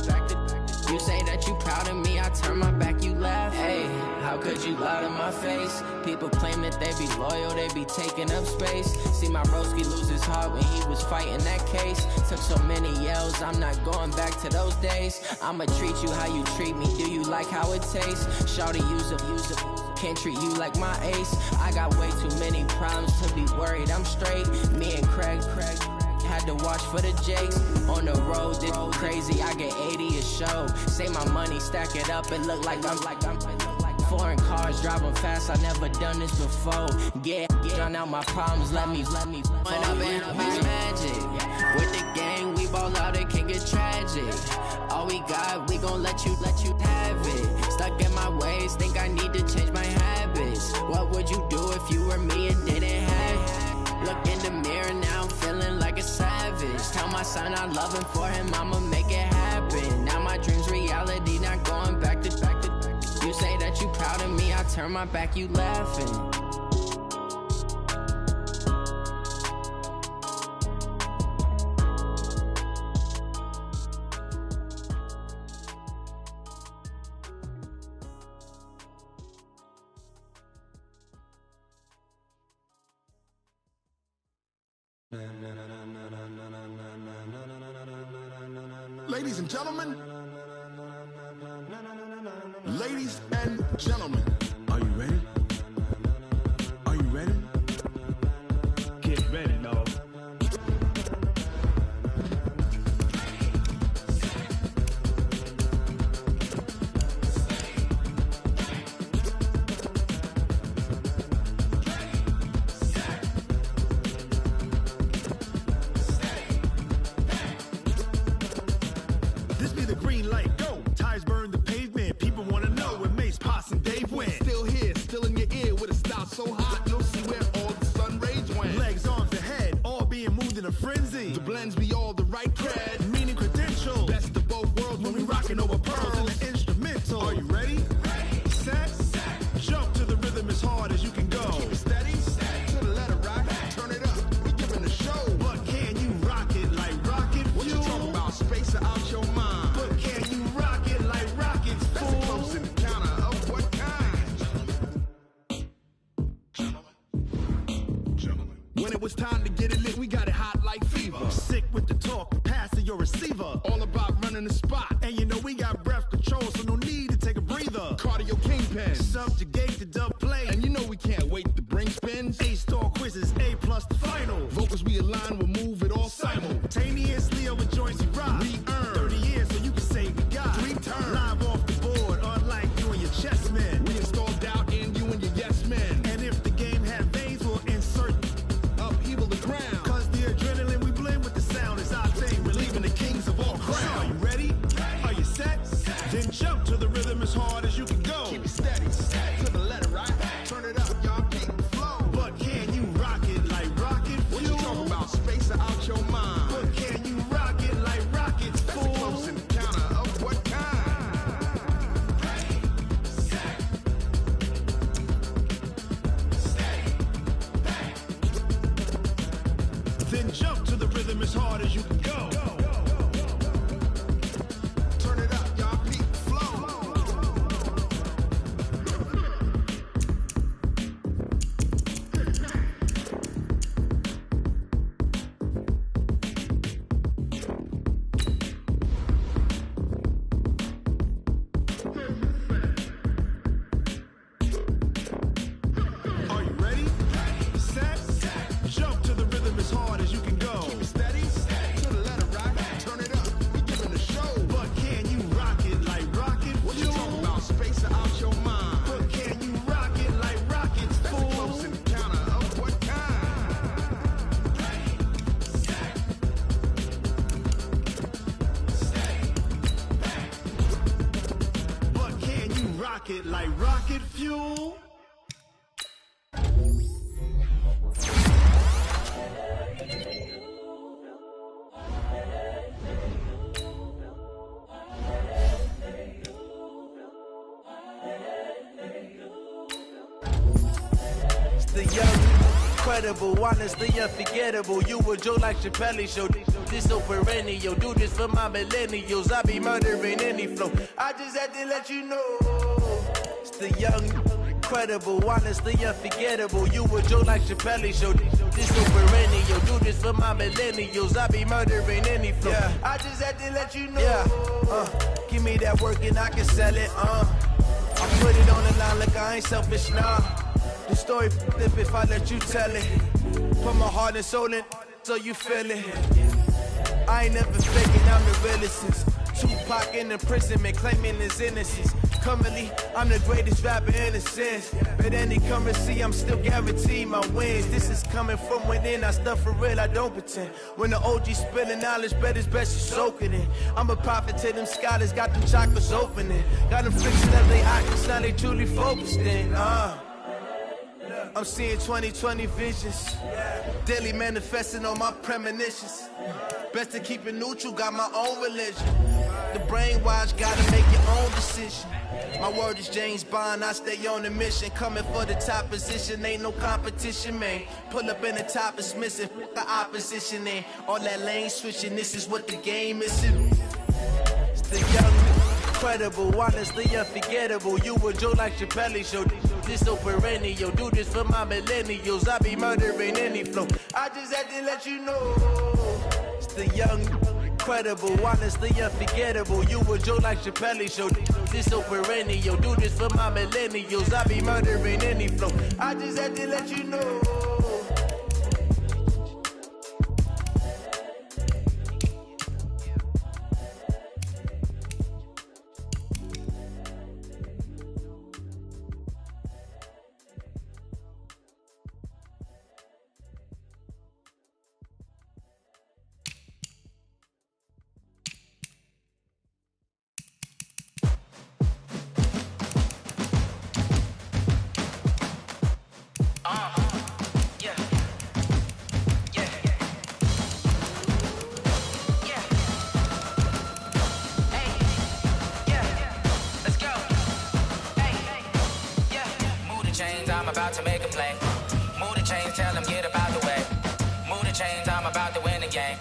You say that you proud of me, I turn my back, you laugh. Hey, how could you lie to my face? People claim that they be loyal, they be taking up space. See my broski lose his heart when he was fighting that case. Took so many yells, I'm not going back to those days. I'ma treat you how you treat me, do you like how it tastes? Shawty, use it, can't treat you like my ace. I got way too many problems to be worried, I'm straight. Me and Craig had to watch for the Jakes. On the road, this crazy, I get 80 a show. Say my money, stack it up, it look like I'm foreign cars, driving fast, I never done this before. Get drown out my problems, let me When I'm in magic. With the gang, we ball out, it can get tragic. All we got, we gon' let you have it. Stuck in my ways, think I need to change my habits. What would you do if you were me and didn't have it? Look in the mirror, now I'm feeling like a savage. Tell my son I love him, for him I'ma make it happen. Now my dream's reality, not going back to. You say that you proud of me, I turn my back, you laughing. Ladies and gentlemen, are you ready? Are you ready? Get ready, dog. This be the green light, go. Tires burn the pavement, people wanna know where Mace, Poss, and Dave went. Still here, still in your ear with a style so hot, you'll see where all the sun rays went. Legs, arms, and head, all being moved in a frenzy. The blends be all the right cred, meaning credentials. Best of both worlds when we rockin' over pearls in the instrumental. Are you ready? Set, jump to the rhythm as hard as you can go. Keep it steady, to the letter rock, turn it up, we giving a show. But can you rock it like rocket fuel? What you talking about, space or out your mind? But can you rock it like rockets, fool? That's close in the counter of what kind? Gentlemen. When it was time to get it lit, we got it hot like fever. Sick with the talk, passing your receiver. All about running the spot. And you know we got breath control, so no need to take a breather. Cardio kingpin, subjugate the dub play. And you know we can't wait to bring spins. A-star quizzes, A+ the final. Vocals we align, we'll move it all simultaneously over joints we rock. We earn 30 years, so you can say we got 3 turns. Live off the board, unlike you and your chess men. We install doubt in you and your yes men. And if the game had veins, we'll insert upheaval the ground. Cause the adrenaline we blend with the sound is our thing, relieving the kings of all crowns. So are you ready? Are you set? Then jump to the rhythm as hard as you can go. Keep it steady, to the letter right. Turn it up, y'all keep the flow. But can you rock it like rocket fuel? What you talking about, space or out your mind? But can you rock it like rockets, fool? That's close in the counter of what kind? Then jump to the rhythm as hard as you can go. Turn it up, y'all keep the flow. it like rocket fuel. The young, incredible, honestly unforgettable. You a Joe like Chappelle show. This so perennial. Do this for my millennials. I be murdering any flow. I just had to let you know. It's the young, incredible, honestly unforgettable. You a Joe like Chappelle show. This so perennial. Do this for my millennials. I be murdering any flow. Yeah. I just had to let you know. Yeah. Give me that work and I can sell it. I put it on the line like I ain't selfish, nah. The story flip if I let you tell it. Put my heart and soul in so you feel it. I ain't never faking, I'm the realest since Tupac in imprisonment, claiming his innocence. Currently, I'm the greatest rapper in a sense. But any currency, I'm still guaranteed my wins. This is coming from within, I stuff for real, I don't pretend. When the OG spilling knowledge, bet it's best you soak it in. I'm a prophet to them scholars, got them chakras opening. Got them fixing up they eyes, now they truly focused in. I'm seeing 2020 visions, daily manifesting on my premonitions. Best to keep it neutral, got my own religion. The brainwash, gotta make your own decision. My word is James Bond, I stay on the mission. Coming for the top position, ain't no competition, man. Pull up in the top, it's missing, the opposition ain't. All that lane switching, this is what the game is. It's the young, incredible, honestly unforgettable. You a Joe like Chappelle show. This so perennial. Do this for my millennials. I be murdering any flow. I just had to let you know. It's the young, incredible, honestly unforgettable. You a Joe like Chappelle show. This so perennial. Do this for my millennials. I be murdering any flow. I just had to let you know. I'm about to make a play. Move the chains, tell them get about the way. Move the chains, I'm about to win the game.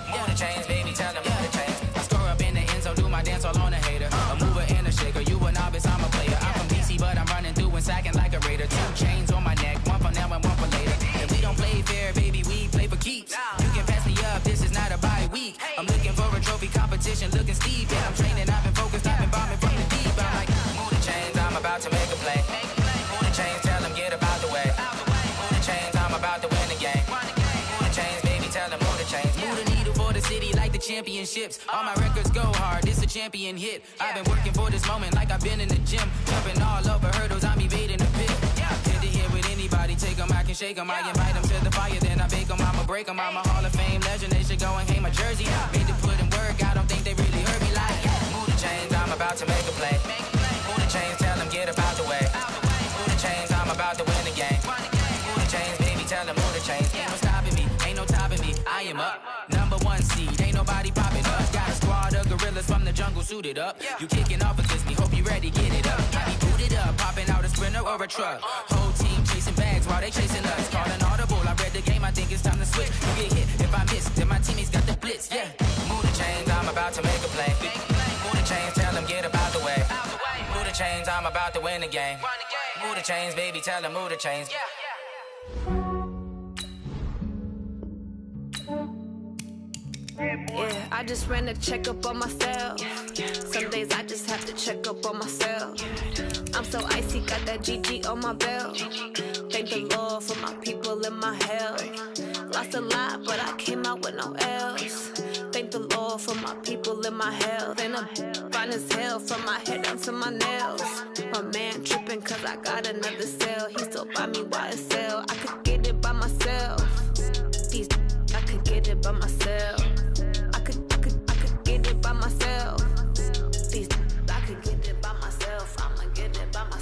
Move the chains, baby, tell them move the chains. I score up in the end zone, do my dance all on a hater. A mover and a shaker, you a novice, I'm a player. I'm from DC, but I'm running through and sacking like a raider. 2 chains on my neck, one for now and one for later. If we don't play fair, baby, we play for keeps. You can pass me up, this is not a bye week. I'm looking for a trophy competition, looking steep. Yeah, I'm training, I've been focused, I've been bombing from the deep. I'm like, move the chains, I'm about to make a play. Move the chains, tell them get about the way. Move the chains, I'm about to win the game. Move the chains, baby, tell them move the chains. Move the needle for the city like the championships. All my records go hard, this a champion hit. I've been working for this moment like I've been in the gym. Jumping all over hurdles, I'm evading the pit. Head to head with anybody, take them, I can shake them. I invite them to the fire, then I bake them, I'ma break them. I'm a Hall of Fame legend, they should go and hang my jersey. Made to put in work, I don't think they really heard me like, move the chains, I'm about to make a play. Move the chains, tell them get about the way. Move the chains, I'm about to win the game. Move the chains, baby, tell them move the chains. Ain't no stopping me, ain't no topping me, I am up. Number 1 seed, ain't nobody popping up. Got a squad of gorillas from the jungle suited up. You kicking off against me, hope you ready, get it up. I be booted up, popping out a sprinter or a truck. Whole team chasing bags while they chasing us. Calling audible, I read the game, I think it's time to switch. You get hit, if I miss, then my teammates got the blitz, yeah. Move the chains, I'm about to make a play. Move the chains, tell them get about the way. Move the chains, I'm about to win the game. Move the chains, baby, tell them move the chains. Yeah, I just ran a checkup on myself. Some days I just have to check up on myself. I'm so icy, got that GG on my belt. Thank the Lord for my people and my health. Lost a lot, but I came out with no else. Thank the Lord for my people and my health. And I'm fine as hell from my head down to my nails. My man tripping cause I got another cell. He still buy me YSL. I could get it by myself. These I could get it by myself. I could get it by myself. These I could get it by myself. I'ma get it by myself.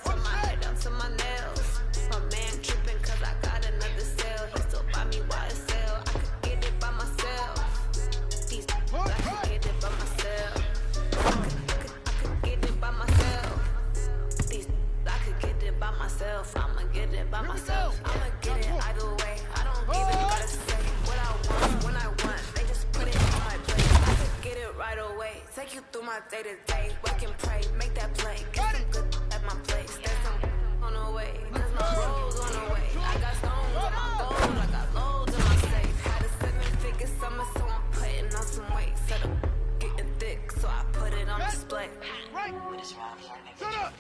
from my head down to my nails. My man tripping cause I got another sale. He still buy me YSL. I could get it by myself. These I could get it by myself. I could get it by myself. These I could get it by myself. I'ma get it by myself. I'ma get it either way. I don't even gotta say what I want when I want. They just put it on my plate. I could get it right away. Take you through my day to day. Wake and pray, make that play. Get some good at my place. There's some on the way. Cause my bros on the way. I got stones on my gold. I got loads in my safe. Had a 7-figure summer, so I'm putting on some weight. Said I'm getting thick, so I put it on display. Right. Shut up.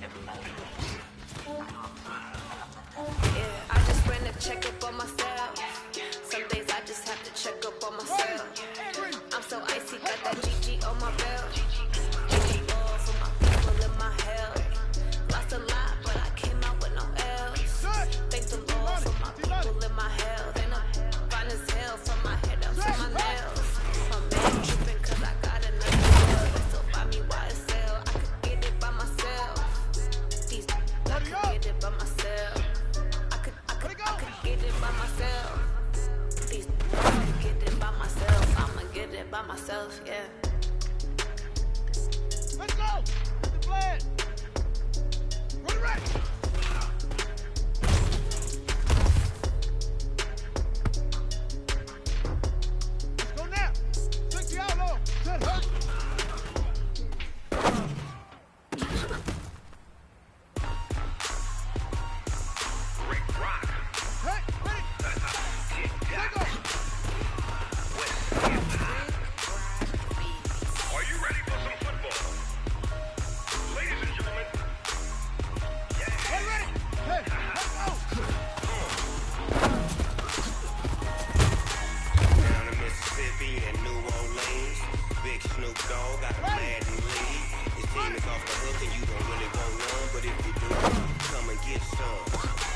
Yeah, I just ran a check up on myself. Some days I just have to check up on myself. I'm so icy, got that GG on my belt. GG all for my people in my hell. Lost a lot, but I came out with no L's. Thank the Lord for my people in my hell. Then I'm fine as hell from my head down to my nails. My man tripping cause I got another deal. They still buy me YSL. I could get it by myself. These I could get it by myself. I could get it by myself. These I could get it by myself. I'ma get it by myself, yeah. Let's go. Get the flag. Run it right. Let's go now. 60 outlaw. Set her. Hey, ready? Take off. Are you ready for some football? Ladies and gentlemen. Hey, ready? Hey, let's go. Down in Mississippi and New Orleans, Big Snoop Dogg got a Madden lead. His team is off the hook and you don't really want none, but if you do, come and get some.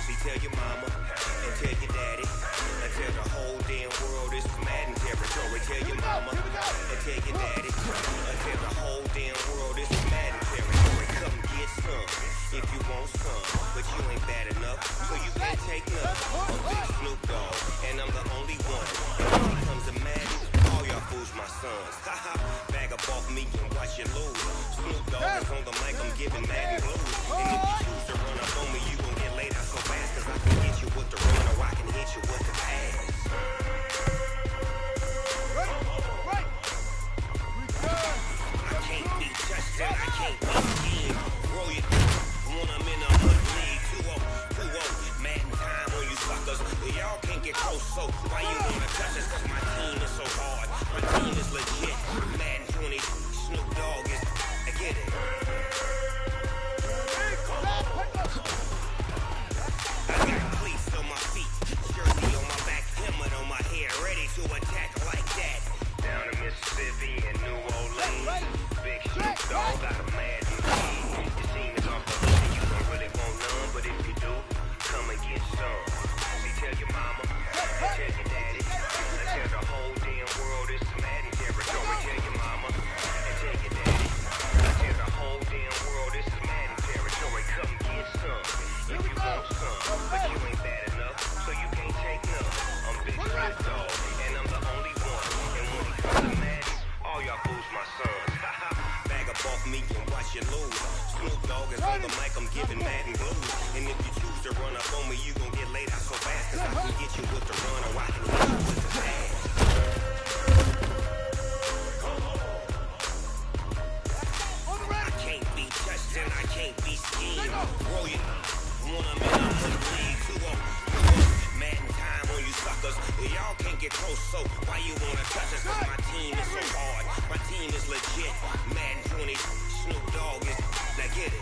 See, tell your mama and tell your daddy and tell the whole damn world this is Madden territory. Tell your mama and tell your daddy and tell the whole damn world this is Madden territory. Come get some if you want some, but you ain't bad enough, so you can't take none. I'm Big Snoop Dogg and I'm the only one. And when it comes to Madden, all y'all fools my sons. Haha, bag up off me and watch you lose. Snoop Dogg is on the mic, I'm giving Madden blues. And if you choose to run up on me, you gon' get laid out so fast, cause I can hit you with the run or I can hit you with the pass. Right. I can't be touched and I can't be schemed. Roll you when I'm in a hood league. 2-0, Madden time on you suckers. Y'all can't get close, so why you wanna touch us? Cause my team is so hard. My team is legit. Madden 20, Snoop Dogg is, I get it. I got cleats on my feet, jersey on my back, helmet on my head, ready to attack like that. Down in Mississippi and New Orleans, Big Snoop Dogg got a Madden lead. Your team is off the hook and you don't really want none, but if you do, come and get some. See, tell your mama, and tell your daddy, and tell the whole damn world this is Madden territory. Tell your mama, and tell your daddy, and tell the whole damn world this is Madden territory. Come get some if you want some, but you ain't bad enough, so you can't take none. I'm Big Snoop Dogg, and I'm the only one. And when it comes to Madden, all y'all fools my sons. Bag up off me and watch you lose. Snoop Dogg is on the mic, I'm giving Madden blues. And if you choose to run up on me, you gon' get laid out so fast, cause I can get you with the run or I can hit you with the pass. I can't be touched and I can't be schemed. Roll you when I'm in a hood league. 2-0, Madden time on you suckers. Y'all can't get close, so why you wanna touch us? Cause my team is so hard. My team is legit. Madden 20, Snoop Dogg is, now get it.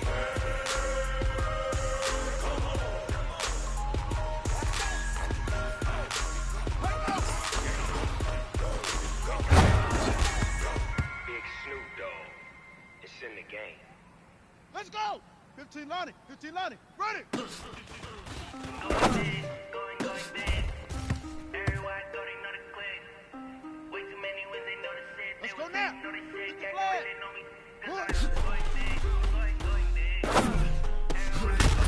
Big Snoop Dogg, it's in the game. Let's go. 15 Lonnie. 15 Lonnie. Ready. Let's go now. Get the flag.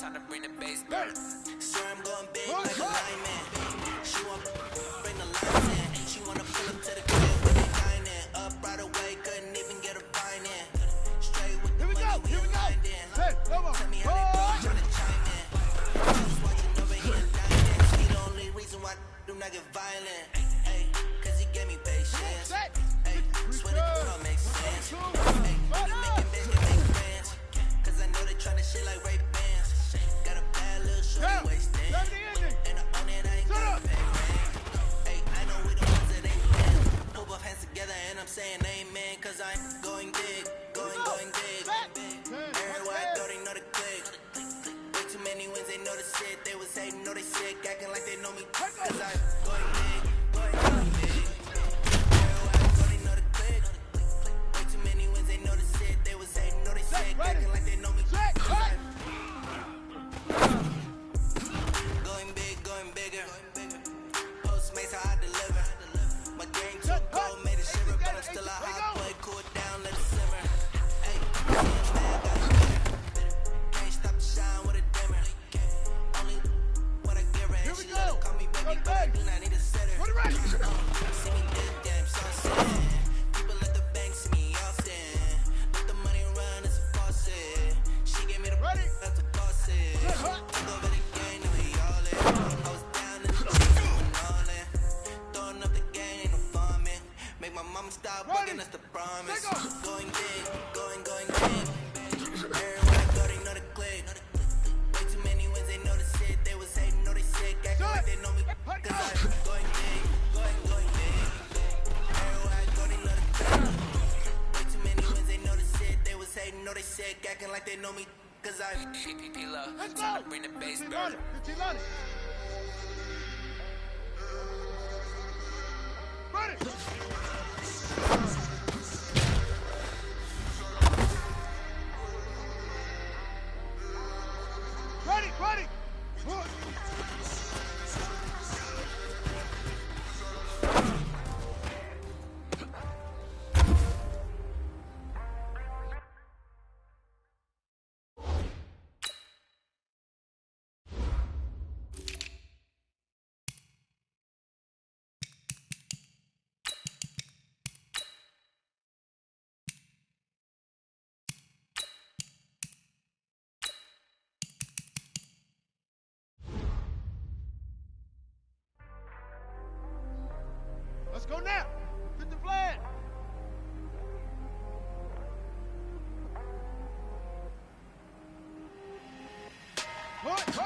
time to bring the bass back. Sir, I'm going big like a lineman. She want bring the line in. She wanna pull up to the crib with the dining. Up right away, couldn't even get a fine in. Straight with the money, we aligned in. Tell me how they do, tryna chime in. Just watching over here dining. She the only reason why I do not get violent. Hey, cause he gave me patience. Hey, swear the girl makes sense. Hey, money making bitch can make friends. Cause I know they tryna shit like Ray Bans. Got a bad little shorty wasting. And I own it, I ain't gotta pay rent. Hey, I know we the ones that ain't been. Put both hands together and I'm saying amen. Cause I'm going big, going big. Everywhere I go, they know the click. Way too many wins, they know the shit. They was hating, know they sick, acting like they know me. Cause I'm going big, going big. Everywhere I go, they know the click. Way too many wins, they know the shit. They was hating, know they sick, acting like they know me. Cause I'm going bigger. Postmates how I deliver. My game too cold, made it shiver, but I'm still a hot boy. Cool it down, let it simmer. Hey, man, got it bitter. Can't stop the shine with a dimmer. Only what I give her, and she let her call me baby, but I do not need a sitter. See me this game, so sad. People at the bank see me often. Let the money run, it's a faucet. She gave me the that's a boss it. Took over the game, now he all in. I was down in the streets, doing all in. Throwing up the game, ain't no farming. Make my mama stop working, that's the promise. Going big, going big. Everywhere I go, they know the click. Way too many wins, they know the shit. They was hating, know they sick, acting like they know me. Cause I'm going big, going big. Everywhere I go, they know the click. Way too many wins, they know the shit. They was hating, know they sick, acting like they know me. Cause I'm PPP love, time to bring the bass back. Ready! Let's go now. Get the flag. Right.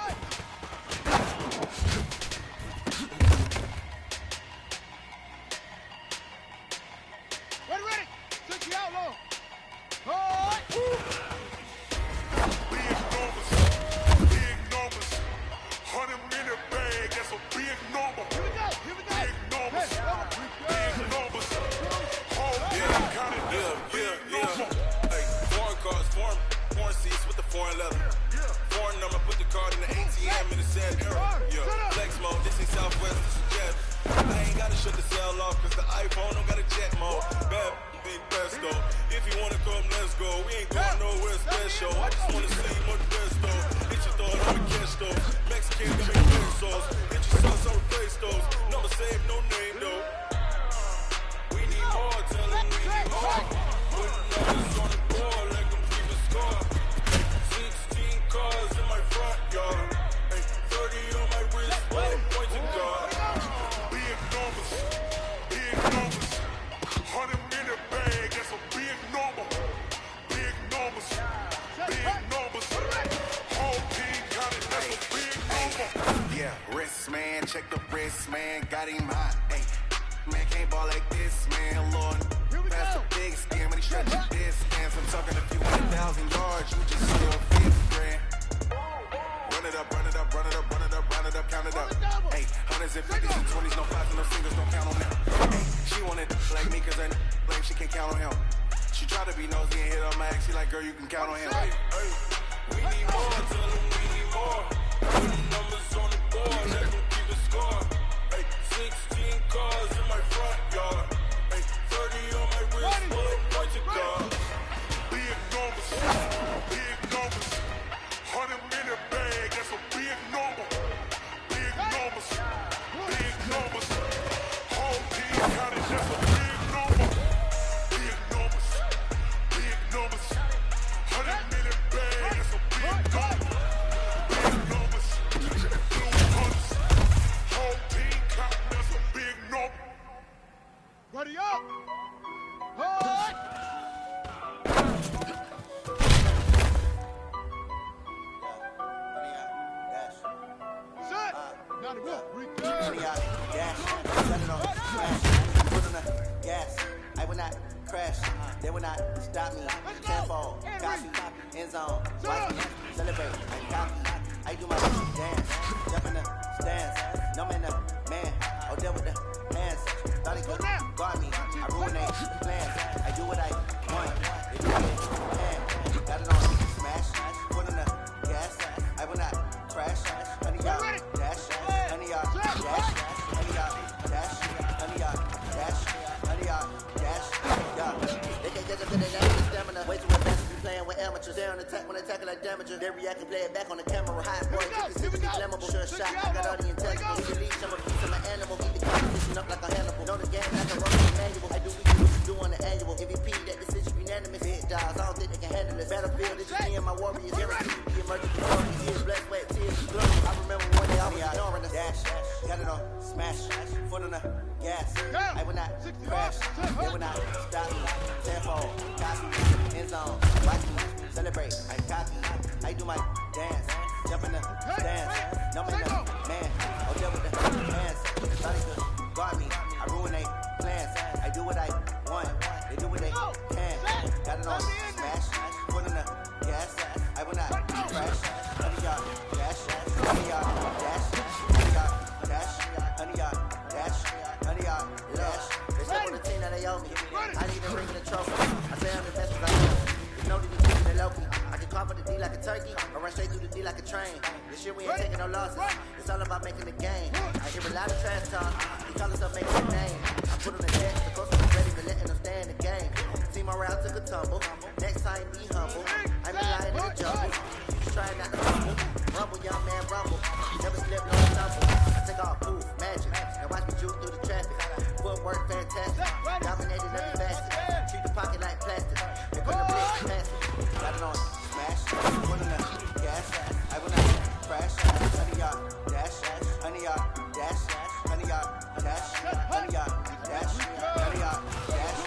Ready. 60 outlaw. Right. Big numbers. 100-minute bag, that's a big number. Here we go. Big numbers. Big numbers. Whole game counted, that's a big number. Hey, foreign cars, foreign seats with the foreign leather. Foreign number, put the card in the ATM in the sad era. Yeah, flex mode, this ain't Southwest, this is Jet. I ain't gotta shut the cell off, cause the iPhone don't got a jet mode. Bad, big best though. If you wanna come, let's go. We ain't going nowhere special. I just wanna see more the best though. Hit your thought on the cash though. Mexican, give me pesos. Hit your sauce on replace those. Number save, no name though. We need more, tell them we need more. Put numbers on the board like I'm keeping score. 16 cars in my front yard. 30 on my wrist, point to God. Big numbers. 100-minute bag, that's a big number. Big numbers. Whole team got it, that's a big number. Yeah, wrist man, check the wrist man, got him hot. Hey, man can't ball like this, man. Lord, pass the big skin, but he stretch your distance. I'm talking a few 100,000 yards, you just still 50 grand. Run it up, count it up. Hey, hundreds and 50s and 20s, no fives and no singles, don't count on them. Hey, she wanted like me, cause I like she can't count on him. She tried to be nosy and hit on my ex, she like, girl, you can count on him. Hey, we need more, tell them we need more. Put the numbers on the board, let them keep the score. Hey, 16 cars in my front yard. Hey, 30 on my wrist, point to God. Big numbers. 100-minute bag, They will not stop me. Tenfold, copy, end zone, watch me celebrate. I copy, I do my dance, jump in the stands. No man, the man, oh there with the hands. Thought he could guard me. I ruin their plans. I do what I want. They do it, man. Got it on smash, foot on the gas. I will not crash. Honey y'all dash, honey y'all dash, honey y'all dash, honey y'all dash, honey y'all dash. Stamina. Way too advanced to be playing with amateurs. They're on attack when they tackle like damager. They react and play it back on the camera. Hot boy, this is flammable. Sure shot, I got all the intangibles. He release, I'm a piece of my animal. Keep the competition up like a Hannibal. Know the game, I can run the manual. I do what you do on the annual. MVP, that decision unanimous. Hit dials, I don't think they can handle this. Battlefield, this is me and my warriors. Guaranteed to be emerging victorious. Tears, blood, sweat, tears, glory. I remember one day I was ignoring the dash. Got it on smash, foot on the gas. I will not crash. They will not stop me. Tenfold, copy, end zone, watch me celebrate. I copy, I do my dance, jump in the stands. No man, man, oh there with the hands. Thought he could guard me. I ruin their plans. I do what I want. They do what they can. Got it on smash, foot on the gas. I will not crash. Honey y'all dash, honey y'all dash, honey y'all dash, honey y'all dash, honey y'all dash. They step on the team that they owe me. I need to bring in the trophy. I say I'm the best as I am. You know that you keep it low key. I can call for the D like a turkey, or run straight through the D like a train. This shit we ain't taking no losses. It's all about making the game. I hear a lot of trash talk. He call us up making a name. I put on the deck, the coach was ready to letting them stay in the game. Team around took a tumble. Next time be humble. I'm a lion in the jungle. You trying not to rumble. Rumble, young man, rumble. Never slip, no stumble. I take off, poof, magic. Now watch me juke through the traffic. Footwork fantastic. Dominated every facet. Treat the pocket like plastic. They put the blitz past it. Got it on smash. Foot on the gas. I will not crash. Honey y'all dash. Honey y'all dash. Honey y'all dash. Honey y'all dash. Honey y'all dash.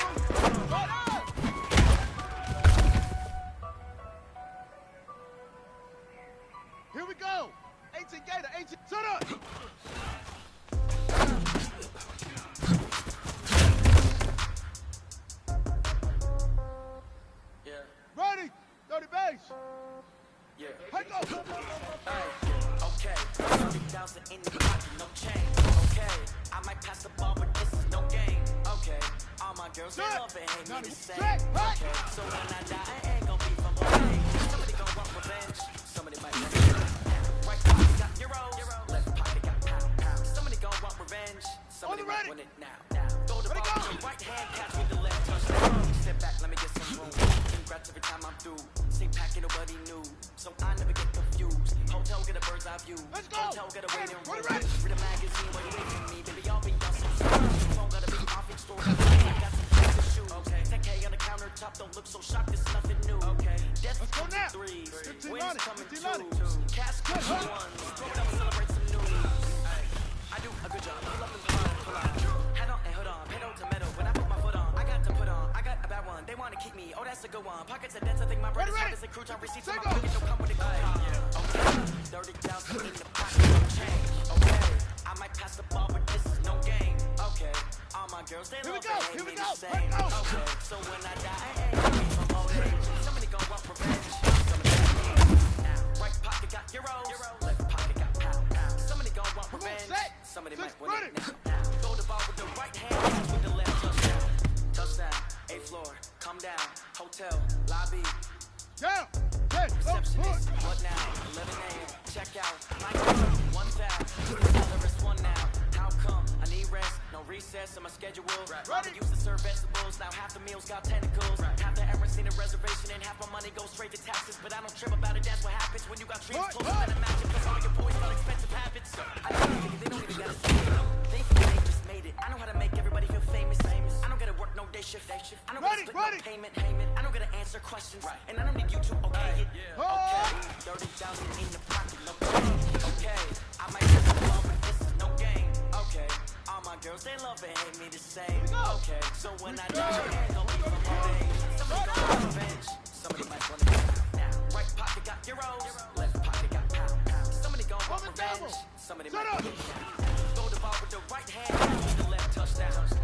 Here we go. 18 Gator, 18. Shut up. Yeah. Ready. 30 base. Yeah. Hey, go. Okay. 30,000 in the pocket, no change. Okay. I might pass the ball, but this is no game. Okay. All my girls, they love it, hate me the same. Okay. So when I die, I ain't gonna be from home. Somebody gon' want revenge. Somebody might want revenge. Right pocket got euros. Left pocket got pound. Somebody gon' want revenge. Somebody might want it now. Throw the ball with your right hand, catch with the left touchdown. Step back, let me get some room. Congrats every time I'm through. Same packet, nobody knew. So I never get confused. Hotel get a bird's eye view. Let's go. Hotel get a waiting room. Read a magazine when you wait for me. Baby, I'll be on some stuff. Phone gotta be off in store. I got some things to shoot. Okay. 10K on the countertop. Don't look so shocked. It's nothing new. Okay. Death coming threes. Wins coming twos. Cash coming ones. Throw it up and celebrate some news. I do a good job. Pull up and pull out. Head on and hood on. Pedal to metal. When I put my foot on, I got to put on. I got a bad one. They want to keep me. Oh, that's a good one. Pockets are dense. I think my bread is hard as a crouton. Receipts in my pocket. Don't come with a coupon. Okay. 30,000 in the pocket. No change. Okay. I might pass the ball, but this is no game. Okay. All my girls, they love it. Hate me the same. Okay. So when I die, I ain't gonna be from old age. Somebody gon' want revenge. Somebody got me now. Right pocket got euros. Left pocket got pound. Somebody gon' want revenge. Somebody might want it now. Throw the ball with the right hand, catch with the left touchdown. Touchdown, 8th floor, come down, hotel, lobby. Down. Receptionist, what now? 11 a.m. Check out. Mic 1 foul. Another wrist 1 now. How come? I need rest. No recess in my schedule. Rather used to serve vegetables. Now half the meals got tentacles. Half the Emirates need a reservation and half my money goes straight to taxes. But I don't trip about it. That's what happens when you got dreams closer than a match. Plus all your boys got expensive habits. I don't think they don't even gotta say it. They think they just made it. I know how to make everybody feel famous. I don't gotta work no day shift. I don't gotta split no payment. I don't gotta answer questions. And I don't need you to okay it. Okay. 30,000 in the pocket, no change. Okay. I might just the ball, but this is no game. Okay. All my my girls, they love and hate me the same. Okay, so when I drop my hand, don't be for my days. Somebody gon' want revenge. Somebody might wanna get now. Right pocket got euros, left pocket got pounds. Somebody gon' want revenge. Somebody might get down. Throw the ball with the right hand, with the left touchdown.